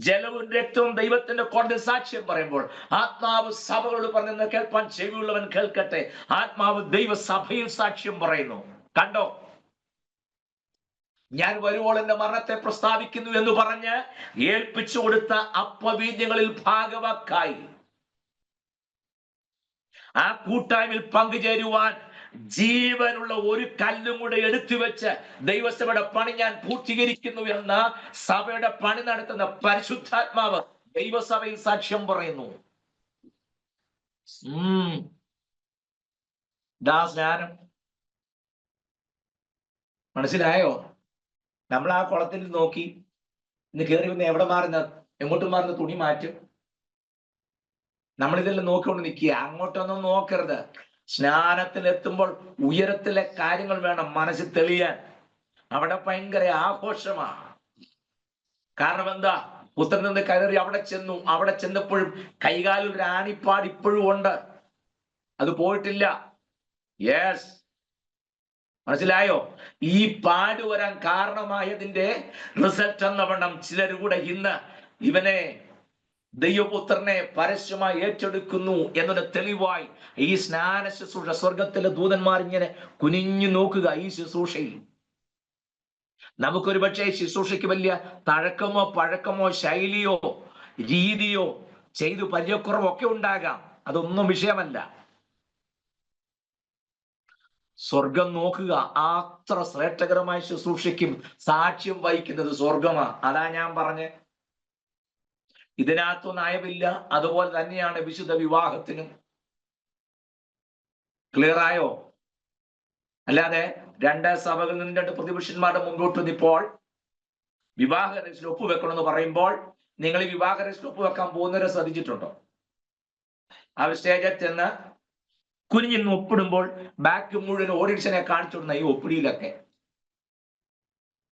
ജലവും രക്തവും ദൈവത്തിന്റെ കോടതിയിൽ സാക്ഷ്യം പറയുമ്പോൾ ആത്മാവ് സഭകളോട് പറഞ്ഞെന്ന് കേൾപ്പാൻ ചെവിയുള്ളവൻ കേൾക്കട്ടെ. ആത്മാവ് ദൈവസഭയിൽ സാക്ഷ്യം പറയുന്നു. കണ്ടോ? ഞാൻ വരുവോൾ എന്റെ മരണത്തെ പ്രസ്താവിക്കുന്നു എന്ന് പറഞ്ഞ് ഏൽപ്പിച്ചു കൊടുത്ത അപ്പവീര്യങ്ങളിൽ ഭാഗവാക്കായി ആ കൂട്ടായ്മയിൽ പങ്കുചേരുവാൻ ജീവനുള്ള ഒരു കല്ലും കൂടെ എടുത്തു വെച്ച് ദൈവസഭയുടെ പണി ഞാൻ പൂർത്തീകരിക്കുന്നു എന്ന് സഭയുടെ പണി നടത്തുന്ന പരിശുദ്ധാത്മാവ് ദൈവസഭയിൽ സാക്ഷ്യം പറയുന്നു. സ്നാനം മനസ്സിലായോ? നമ്മൾ ആ കുളത്തിൽ നോക്കി ഇന്ന് കയറി വന്ന് എവിടെ മാറുന്ന, എങ്ങോട്ടും മാറുന്ന തുണി മാറ്റും. നമ്മളിതെല്ലാം നോക്കിക്കൊണ്ട് നിൽക്കുക. അങ്ങോട്ടൊന്നും നോക്കരുത്. സ്നാനത്തിൽ എത്തുമ്പോൾ ഉയരത്തിലെ കാര്യങ്ങൾ വേണം മനസ്സിൽ തെളിയാൻ. അവിടെ ഭയങ്കര ആഘോഷമാണ്. കാരണം എന്താ? പുത്രൻ നിന്ന് കയറി അവിടെ ചെന്നു. അവിടെ ചെന്നപ്പോഴും കൈകാലിൽ ഒരു ആണിപ്പാട് ഇപ്പോഴും ഉണ്ട്, അത് പോയിട്ടില്ല. യെസ്, മനസ്സിലായോ? ഈ പാട് വരാൻ കാരണമായതിന്റെ റിസൾട്ട് എന്നവണ്ണം ചിലർ കൂടെ ഇന്ന് ഇവനെ, ദൈവപുത്രനെ പരസ്യമായി ഏറ്റെടുക്കുന്നു എന്നൊരു തെളിവായി ഈ സ്നാന ശുശ്രൂഷ സ്വർഗത്തിലെ ദൂതന്മാർ ഇങ്ങനെ കുനിഞ്ഞു നോക്കുക. ഈ ശുശ്രൂഷയിൽ നമുക്കൊരു പക്ഷേ ശുശ്രൂഷയ്ക്ക് വലിയ തഴക്കമോ പഴക്കമോ ശൈലിയോ രീതിയോ ചെയ്തു പരിചയക്കുറവോ ഒക്കെ ഉണ്ടാകാം. അതൊന്നും വിഷയമല്ല. സ്വർഗം നോക്കുക. അത്ര ശ്രേഷ്ഠകരമായ ശുശ്രൂഷയ്ക്കും സാക്ഷ്യം വഹിക്കുന്നത് സ്വർഗമാ. അതാ ഞാൻ പറഞ്ഞ്, ഇതിനകത്തൊന്നും അയവില്ല. അതുപോലെ തന്നെയാണ് വിശുദ്ധ വിവാഹത്തിനും. ക്ലിയർ ആയോ? അല്ലാതെ രണ്ട് സഭകളിൽ നിന്ന് രണ്ട് പ്രതിപുരുഷന്മാരുടെ മുമ്പോട്ട് വന്നിപ്പോൾ വിവാഹ രജിസ്റ്ററിൽ ഒപ്പുവെക്കണമെന്ന് പറയുമ്പോൾ നിങ്ങൾ ഈ വിവാഹ രജിസ്റ്ററിൽ ഒപ്പുവെക്കാൻ പോകുന്നവരെ ശ്രദ്ധിച്ചിട്ടുണ്ടോ? ആ സ്റ്റേജിൽ ചെന്ന് കുനിഞ്ഞിന്ന് ഒപ്പിടുമ്പോൾ ബാക്ക് മുഴുവൻ ഓഡിയൻസിനെ കാണിച്ചിടുന്ന ഈ ഒപ്പിടിയിലൊക്കെ.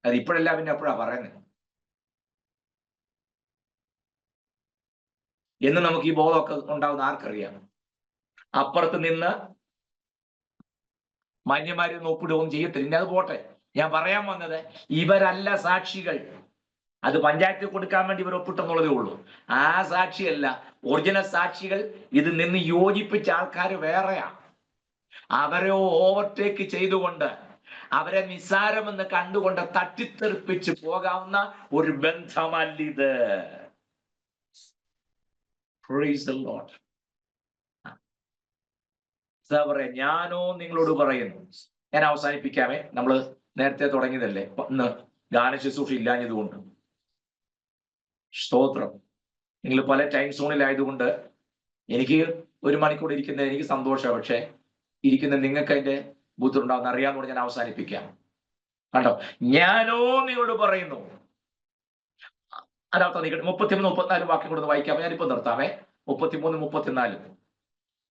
അത് ഇപ്പോഴല്ല, പിന്നെ എപ്പോഴാ പറയുന്നത് എന്ന് നമുക്ക് ഈ ബോധമൊക്കെ ഉണ്ടാവുന്ന ആർക്കറിയാം? അപ്പുറത്ത് നിന്ന് മാന്യന്മാരൊന്നും ഒപ്പിടുകയും ചെയ്യത്തില്ല. ഇനി അത് പോട്ടെ. ഞാൻ പറയാൻ വന്നത്, ഇവരല്ല സാക്ഷികൾ. അത് പഞ്ചായത്തിൽ കൊടുക്കാൻ വേണ്ടി ഇവർ ഒപ്പിട്ടെന്നുള്ളതേ ഉള്ളൂ. ആ സാക്ഷിയല്ല ഒറിജിനൽ സാക്ഷികൾ. ഇത് നിന്ന് യോജിപ്പിച്ച ആൾക്കാർ വേറെയാ. അവരെ ഓവർടേക്ക് ചെയ്തുകൊണ്ട്, അവരെ നിസ്സാരമെന്ന് കണ്ടുകൊണ്ട് തട്ടിത്തെറിപ്പിച്ച് പോകാവുന്ന ഒരു ബന്ധമല്ലിത്. Praise the Lord. ഞാനോ നിങ്ങളോട് പറയുന്നു. ഞാൻ അവസാനിപ്പിക്കാമേ. നമ്മൾ നേരത്തെ തുടങ്ങിയതല്ലേ, ഇന്ന് ഗാന ശുശ്രൂഷ ഇല്ലാഞ്ഞതുകൊണ്ട്. സ്തോത്രം. നിങ്ങൾ പല ടൈം സോണിലായതുകൊണ്ട് എനിക്ക് 1 മണിക്കൂർ ഇരിക്കുന്നത് എനിക്ക് സന്തോഷമാണ്. പക്ഷെ ഇരിക്കുന്ന നിങ്ങൾക്ക് അതിന്റെ ബുദ്ധിമുട്ടുണ്ടാവുന്ന അറിയാമെന്ന് ഞാൻ അവസാനിപ്പിക്കാം. കണ്ടോ? ഞാനോ നിങ്ങളോട് പറയുന്നു. അതർത്ഥം 33, 34 വാക്യം കൊടുത്ത് വായിക്കാം. ഞാനിപ്പോ നിർത്താമേ. 33, 34.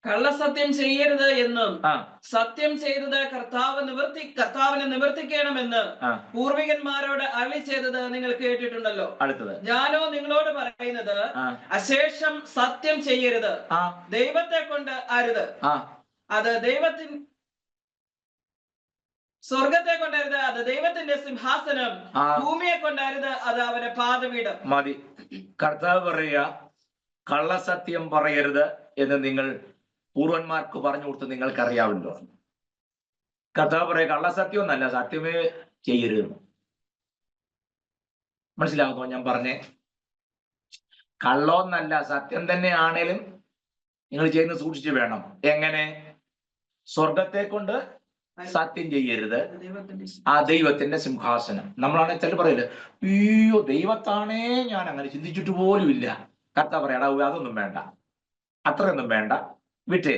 കള്ളസത്യം ചെയ്യരുത് എന്നും ആ സത്യം ചെയ്തത് കർത്താവിനെ നിവർത്തിക്കണമെന്ന് ആ പൂർവികന്മാരോട് അരുളി ചെയ്തത് നിങ്ങൾ കേട്ടിട്ടുണ്ടല്ലോ. അടുത്തത് ഞാനോ നിങ്ങളോട് പറയുന്നത് ആ അശേഷം സത്യം ചെയ്യരുത്, ആ ദൈവത്തെ കൊണ്ട് അരുത്, ആ അത് സ്വർഗത്തെ കൊണ്ടരുത്, അത് ദൈവത്തിന്റെ സിംഹാസനം, ആ ഭൂമിയെ കൊണ്ടരുത്, അത് അവന്റെ പാദപീഠം. മതി. കർത്താവ് പറയുക, കള്ളസത്യം പറയരുത് എന്ന് നിങ്ങൾ പൂർവന്മാർക്ക് പറഞ്ഞു കൊടുത്ത് നിങ്ങൾക്കറിയാമല്ലോ. കർത്താവ് പറയുക, കള്ളസത്യം എന്നല്ല, സത്യമേ ചെയ്യരുത്. മനസ്സിലാകുന്നോ ഞാൻ പറഞ്ഞേ? കള്ളോന്നല്ല, സത്യം തന്നെ ആണേലും നിങ്ങൾ ചെയ്യുന്നത് സൂക്ഷിച്ചു വേണം. എങ്ങനെ? സ്വർഗത്തെ കൊണ്ട് സത്യം ചെയ്യരുത്, ആ ദൈവത്തിന്റെ സിംഹാസനം. നമ്മളാണെ ചില പറയില്ല, അയ്യോ ദൈവത്താണേ ഞാൻ അങ്ങനെ ചിന്തിച്ചിട്ട് പോലും ഇല്ല. കർത്താവ് പറയാടാ, അതൊന്നും വേണ്ട, അത്രയൊന്നും വേണ്ട, വിട്ടേ.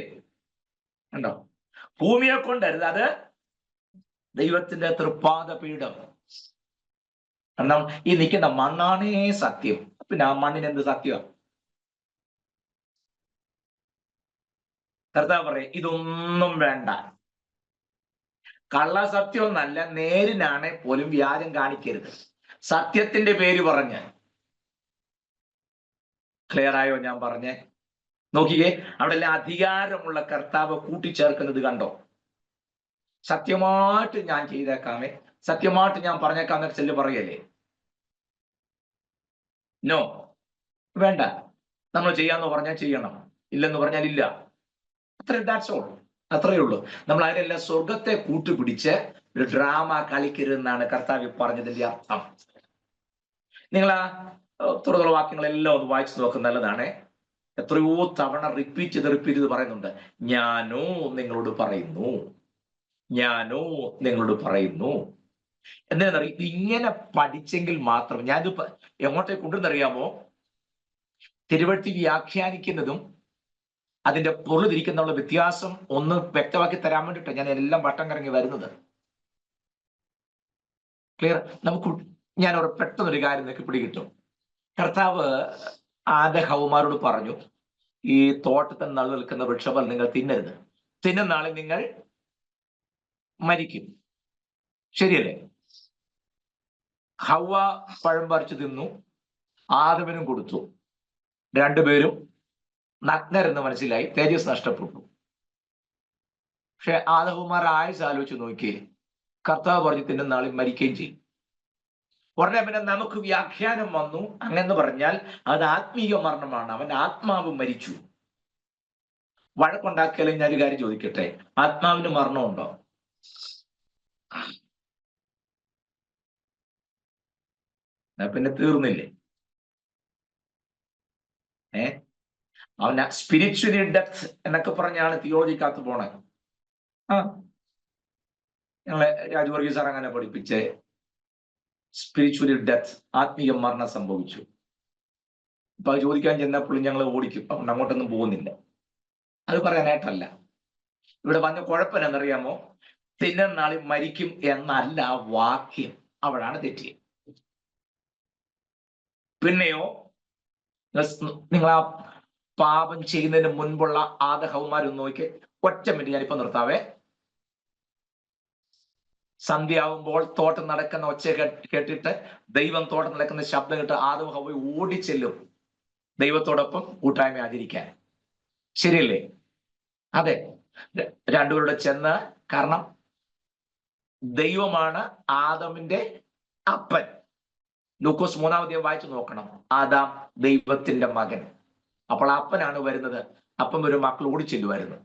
ഉണ്ടോ? ഭൂമിയെ കൊണ്ടരുത്, അത് ദൈവത്തിന്റെ തൃപ്പാദപീഠം. കാരണം ഈ നിൽക്കുന്ന മണ്ണാണേ സത്യം. പിന്നെ ആ മണ്ണിന് എന്ത് സത്യം? കർത്താവ് പറയും, ഇതൊന്നും വേണ്ട. കള്ളസത്യം എന്നല്ല, നേരിനാണെ പോലും വ്യാജം കാണിക്കരുത്, സത്യത്തിന്റെ പേര് പറഞ്ഞ്. ക്ലിയർ ആയോ ഞാൻ പറഞ്ഞേ? നോക്കിക്കേ, അവിടെ എല്ലാം അധികാരമുള്ള കർത്താവ് കൂട്ടിച്ചേർക്കുന്നത് കണ്ടോ? സത്യമായിട്ട് ഞാൻ ചെയ്തേക്കാമേ, സത്യമായിട്ട് ഞാൻ പറഞ്ഞേക്കാന്ന് ചെല്ലു പറയല്ലേ? നോ, വേണ്ട. നമ്മൾ ചെയ്യാന്ന് പറഞ്ഞാൽ ചെയ്യണം, ഇല്ലെന്ന് പറഞ്ഞാൽ ഇല്ല. അത്രയേ ഉള്ളൂ. നമ്മൾ അതിനെല്ലാം സ്വർഗത്തെ കൂട്ടുപിടിച്ച് ഒരു ഡ്രാമ കളിക്കരുതെന്നാണ് കർത്താവ് പറഞ്ഞതിന്റെ അർത്ഥം. നിങ്ങൾ ആ തുടർന്നുള്ള വാക്യങ്ങളെല്ലാം ഒന്ന് വായിച്ചു നോക്കുന്ന നല്ലതാണ്. എത്രയോ തവണ റിപ്പീറ്റ് ചെയ്ത് പറയുന്നുണ്ട്. ഞാനോ നിങ്ങളോട് പറയുന്നു, ഞാനോ നിങ്ങളോട് പറയുന്നു. എന്താണെന്നറിയാം, ഇങ്ങനെ പഠിച്ചെങ്കിൽ മാത്രം. ഞാനിത് എങ്ങോട്ടേക്ക് കൊണ്ടുവന്നറിയാമോ? തിരുവഴുത്തി വ്യാഖ്യാനിക്കുന്നതും അതിന്റെ പൊരുളിരിക്കുന്ന വ്യത്യാസം ഒന്ന് വ്യക്തമാക്കി തരാൻ വേണ്ടിയിട്ട് ഞാൻ എല്ലാം വട്ടം കറങ്ങി വരുന്നത്. ക്ലിയർ? ഞാൻ പെട്ടെന്നൊരു കാര്യം നിങ്ങൾക്ക് പിടികിട്ടും. കർത്താവ് ഹവ്വാമാരോട് പറഞ്ഞു, ഈ തോട്ടത്തിൽ നിൽക്കുന്ന വൃക്ഷഫലം നിങ്ങൾ തിന്നരുത്, തിന്നുന്ന നാളിൽ നിങ്ങൾ മരിക്കും. ശരിയല്ലേ? ഹവ്വ പഴം പറിച്ചു തിന്നു, ആദമിനും കൊടുത്തു. രണ്ടുപേരും നഗ്നരെന്ന് മനസ്സിലായി, തേജസ് നഷ്ടപ്പെട്ടു. പക്ഷെ ആദവന്മാർ ആയുസ് ആലോചിച്ച് നോക്കിയേ, കർത്താവ് പറഞ്ഞു തിന്നുന്ന നാളിൽ മരിക്കുകയും ചെയ്യും. ഉടനെ പിന്നെ നമുക്ക് വ്യാഖ്യാനം വന്നു, അങ്ങനെ പറഞ്ഞാൽ അത് ആത്മീയ മരണമാണ്, അവന്റെ ആത്മാവ് മരിച്ചു. വഴക്കുണ്ടാക്കിയാലും ഞാൻ ഒരു കാര്യം ചോദിക്കട്ടെ, ആത്മാവിന് മരണമുണ്ടോ? പിന്നെ തീർന്നില്ലേ? അവന് സ്പിരിച്വലി ഡെപ്ത് എന്നൊക്കെ പറഞ്ഞാണ് തിയോളജിക്കകത്ത് പോണേ. ഞങ്ങളെ രാജവർഗീസ് സാർ അങ്ങനെ പഠിപ്പിച്ച് സ്പിരിച്വലി ഡെത്ത്, ആത്മീയ മരണം സംഭവിച്ചു. ഇപ്പൊ അത് ചോദിക്കാൻ ചെന്നപ്പോൾ ഞങ്ങൾ ഓടിക്കും, അതുകൊണ്ട് അങ്ങോട്ടൊന്നും പോകുന്നില്ല. അത് പറയാനായിട്ടല്ല. ഇവിടെ വന്ന കുഴപ്പം എന്നറിയാമോ? തിന്നുന്ന നാളിൽ മരിക്കും എന്നല്ല വാക്യം, അവിടാണ് തെറ്റിയത്. പിന്നെയോ നിങ്ങൾ ആ പാപം ചെയ്യുന്നതിന് മുൻപുള്ള ആദഹവന്മാരൊന്ന് നോക്കി. ഒറ്റ മിനിറ്റ് ഞാനിപ്പോ നിർത്താവേ. സന്ധ്യയാവുമ്പോൾ തോട്ടം നടക്കുന്ന ഒച്ച കേട്ടിട്ട്, ദൈവം തോട്ടം നടക്കുന്ന ശബ്ദം കേട്ട് ആദം ഹവ്വ ഓടിച്ചെല്ലും ദൈവത്തോടൊപ്പം കൂട്ടായ്മ ആചരിക്കാൻ. ശരിയല്ലേ? അതെ, രണ്ടുപേരുടെ ചെന്ന്, കാരണം ദൈവമാണ് ആദമിന്റെ അപ്പൻ. ലൂക്കോസ് 3-ാം അധ്യായം വായിച്ചു നോക്കണം. ആദാം ദൈവത്തിന്റെ മകൻ. അപ്പോൾ അപ്പനാണ് വരുന്നത്. അപ്പൻ ഒരു മക്കൾ ഓടിച്ചെല്ലുമായിരുന്നു.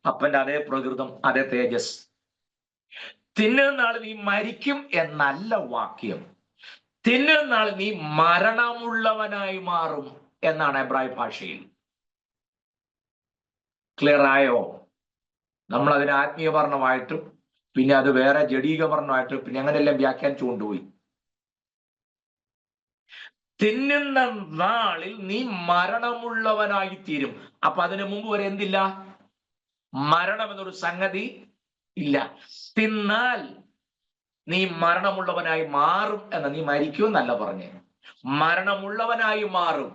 അപ്പന്റെ അതേ പ്രകൃതം, അതേ തേജസ്. തിന്നുന്ന നാൾ നീ മരിക്കും എന്നല്ല വാക്യം, തിന്നുന്ന നാൾ നീ മരണമുള്ളവനായി മാറും എന്നാണ് എബ്രായ ഭാഷയിൽ. ക്ലിയർ ആയോ? നമ്മൾ അതിന് ആത്മീയ വർണ്ണമായിട്ടും പിന്നെ അത് വേറെ ജഡീക വർണ്ണമായിട്ടും പിന്നെ അങ്ങനെയെല്ലാം വ്യാഖ്യാനിച്ചു കൊണ്ടുപോയി. തിന്നുന്ന നാളിൽ നീ മരണമുള്ളവനായി തീരും. അപ്പൊ അതിനു മുമ്പ് വരെ എന്തില്ല? മരണം എന്നൊരു സംഗതി ഇല്ല. തിന്നാൽ നീ മരണമുള്ളവനായി മാറും എന്ന, നീ മരിക്കുമെന്നല്ല പറഞ്ഞേ, മരണമുള്ളവനായി മാറും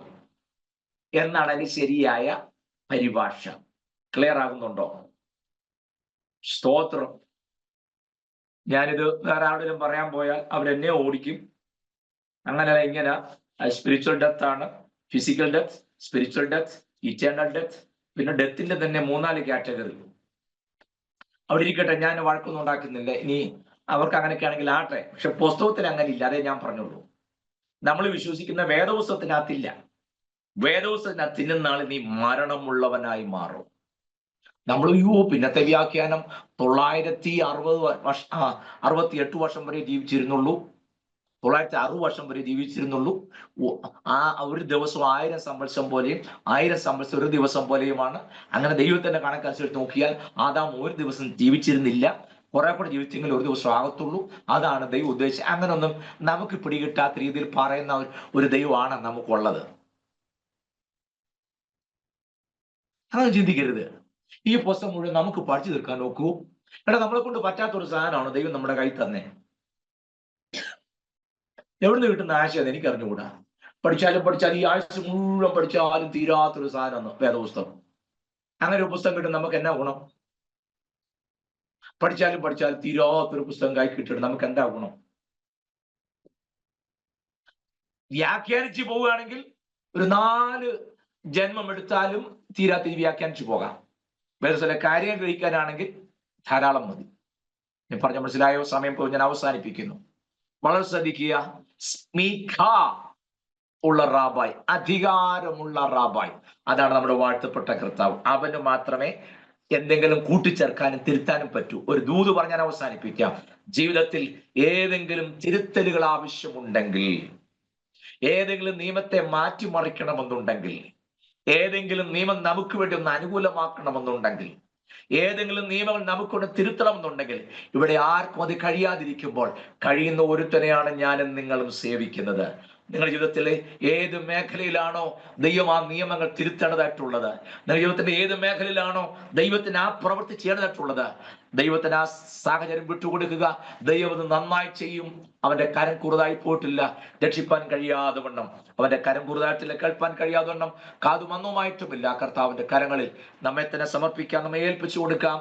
എന്നാണ് അതിന് ശരിയായ പരിഭാഷ. ക്ലിയർ ആകുന്നുണ്ടോ? സ്തോത്രം. ഞാനിത് വേറെ ആരുടെയും പറയാൻ പോയാൽ അവരെന്നെ ഓടിക്കും. അങ്ങനെ ഇങ്ങനെ സ്പിരിച്വൽ ഡെത്ത് ആണ്, physical death, spiritual death, eternal death, പിന്നെ ഡെത്തിന്റെ തന്നെ 3-4 കാറ്റഗറി. അവിടെ ഇരിക്കട്ടെ, ഞാൻ വഴക്കൊന്നും ഉണ്ടാക്കുന്നില്ല. ഇനി അവർക്ക് അങ്ങനെയൊക്കെ ആണെങ്കിൽ ആട്ടെ. പക്ഷെ പുസ്തകത്തിൽ അങ്ങനെ ഇല്ല, അതേ ഞാൻ പറഞ്ഞുള്ളൂ. നമ്മൾ വിശ്വസിക്കുന്ന വേദപുസ്തകത്തിനകത്തില്ല. വേദപുസ്തകത്തിനകത്ത് തിന്നുന്ന നാൾ നീ മരണമുള്ളവനായി മാറും. നമ്മൾ പിന്നത്തെ വ്യാഖ്യാനം 968 വർഷം വരെ ജീവിച്ചിരുന്നുള്ളൂ, 960 വർഷം വരെ ജീവിച്ചിരുന്നുള്ളൂ. ആ ഒരു ദിവസം 1000 സംവത്സരം പോലെയും 1000 സംവത്സരം ഒരു ദിവസം പോലെയുമാണ്. അങ്ങനെ ദൈവത്തിന്റെ കണക്കനുസരിച്ച് നോക്കിയാൽ ആദാം ഒരു ദിവസം ജീവിച്ചിരുന്നില്ല, കുറെ കൂടെ ജീവിച്ചെങ്കിൽ ഒരു ദിവസം ആകത്തുള്ളൂ. അതാണ് ദൈവം ഉദ്ദേശിച്ചത്. അങ്ങനൊന്നും നമുക്ക് പിടികിട്ടാത്ത രീതിയിൽ പറയുന്ന ഒരു ദൈവമാണ് നമുക്കുള്ളത്. അങ്ങനെ ചിന്തിക്കരുത്. ഈ പുസ്തകം മുഴുവൻ നമുക്ക് പഠിച്ചു തീർക്കാൻ നോക്കൂ. നമ്മളെ കൊണ്ട് പറ്റാത്തൊരു സാധനമാണ് ദൈവം നമ്മുടെ കയ്യിൽ തന്നെ. എവിടുന്ന് കിട്ടുന്ന ആശയം എനിക്ക് അറിഞ്ഞുകൂടാ. പഠിച്ചാലും ഈ ആഴ്ച മുഴുവൻ പഠിച്ചാലും തീരാത്തൊരു സാധനമാണ് വേദപുസ്തകം. അങ്ങനെ ഒരു പുസ്തകം കിട്ടും നമുക്ക് എന്നാ ഗുണം? പഠിച്ചാലും തീരാത്തൊരു പുസ്തകം കൈ കിട്ടിയിട്ട് നമുക്ക് എന്താ ഗുണം? വ്യാഖ്യാനിച്ചു പോവുകയാണെങ്കിൽ ഒരു 4 ജന്മം എടുത്താലും തീരാത്ത വ്യാഖ്യാനിച്ചു പോകാം. വേറെ കാര്യം ഗ്രഹിക്കാനാണെങ്കിൽ ധാരാളം മതി. ഞാൻ പറഞ്ഞ മനസ്സിലായോ? സമയം പോയി, ഞാൻ അവസാനിപ്പിക്കുന്നു. വളരെ ശ്രദ്ധിക്കുക. സ്മീഖ ഉള്ള റാബായ്, അധികാരമുള്ള റാബായ്, അതാണ് നമ്മുടെ വാഴ്ത്തപ്പെട്ട കർത്താവ്. അവന് മാത്രമേ എന്തെങ്കിലും കൂട്ടിച്ചേർക്കാനും തിരുത്താനും പറ്റൂ. ഒരു ദൂത് പറഞ്ഞാൽ അവസാനിപ്പിക്കാം. ജീവിതത്തിൽ ഏതെങ്കിലും തിരുത്തലുകൾ ആവശ്യമുണ്ടെങ്കിൽ, ഏതെങ്കിലും നിയമത്തെ മാറ്റിമറിക്കണമെന്നുണ്ടെങ്കിൽ, ഏതെങ്കിലും നിയമം നമുക്ക് വേണ്ടി ഒന്ന് അനുകൂലമാക്കണമെന്നുണ്ടെങ്കിൽ, ഏതെങ്കിലും നിയമങ്ങൾ നമുക്കൊന്ന് തിരുത്തണമെന്നുണ്ടെങ്കിൽ, ഇവിടെ ആർക്കും അത് കഴിയാതിരിക്കുമ്പോൾ കഴിയുന്ന ഒരുത്തനെയാണ് ഞാനും നിങ്ങളും സേവിക്കുന്നത്. നിങ്ങളുടെ ജീവിതത്തിലെ ഏത് മേഖലയിലാണോ ദൈവം ആ നിയമങ്ങൾ തിരുത്തേണ്ടതായിട്ടുള്ളത്, നിങ്ങളുടെ ജീവിതത്തിന്റെ ഏത് മേഖലയിലാണോ ദൈവത്തിന് ആ പ്രവൃത്തി ചെയ്യേണ്ടതായിട്ടുള്ളത്, ദൈവത്തിന് ആ സാഹചര്യം വിട്ടുകൊടുക്കുക. ദൈവം അത് നന്നായി ചെയ്യും. അവന്റെ കരം കുറുതായി പോയിട്ടില്ല, രക്ഷിപ്പാൻ കഴിയാതെ വണ്ണം. അവന്റെ കരം കുറുതായിട്ടില്ല, കേൾപ്പാൻ കഴിയാതെ വണ്ണം. കാതുമന്നുമായിട്ടുമില്ല. കർത്താവിന്റെ കരങ്ങളിൽ നമ്മെ തന്നെ സമർപ്പിക്കാം, നമ്മെ ഏൽപ്പിച്ചു കൊടുക്കാം.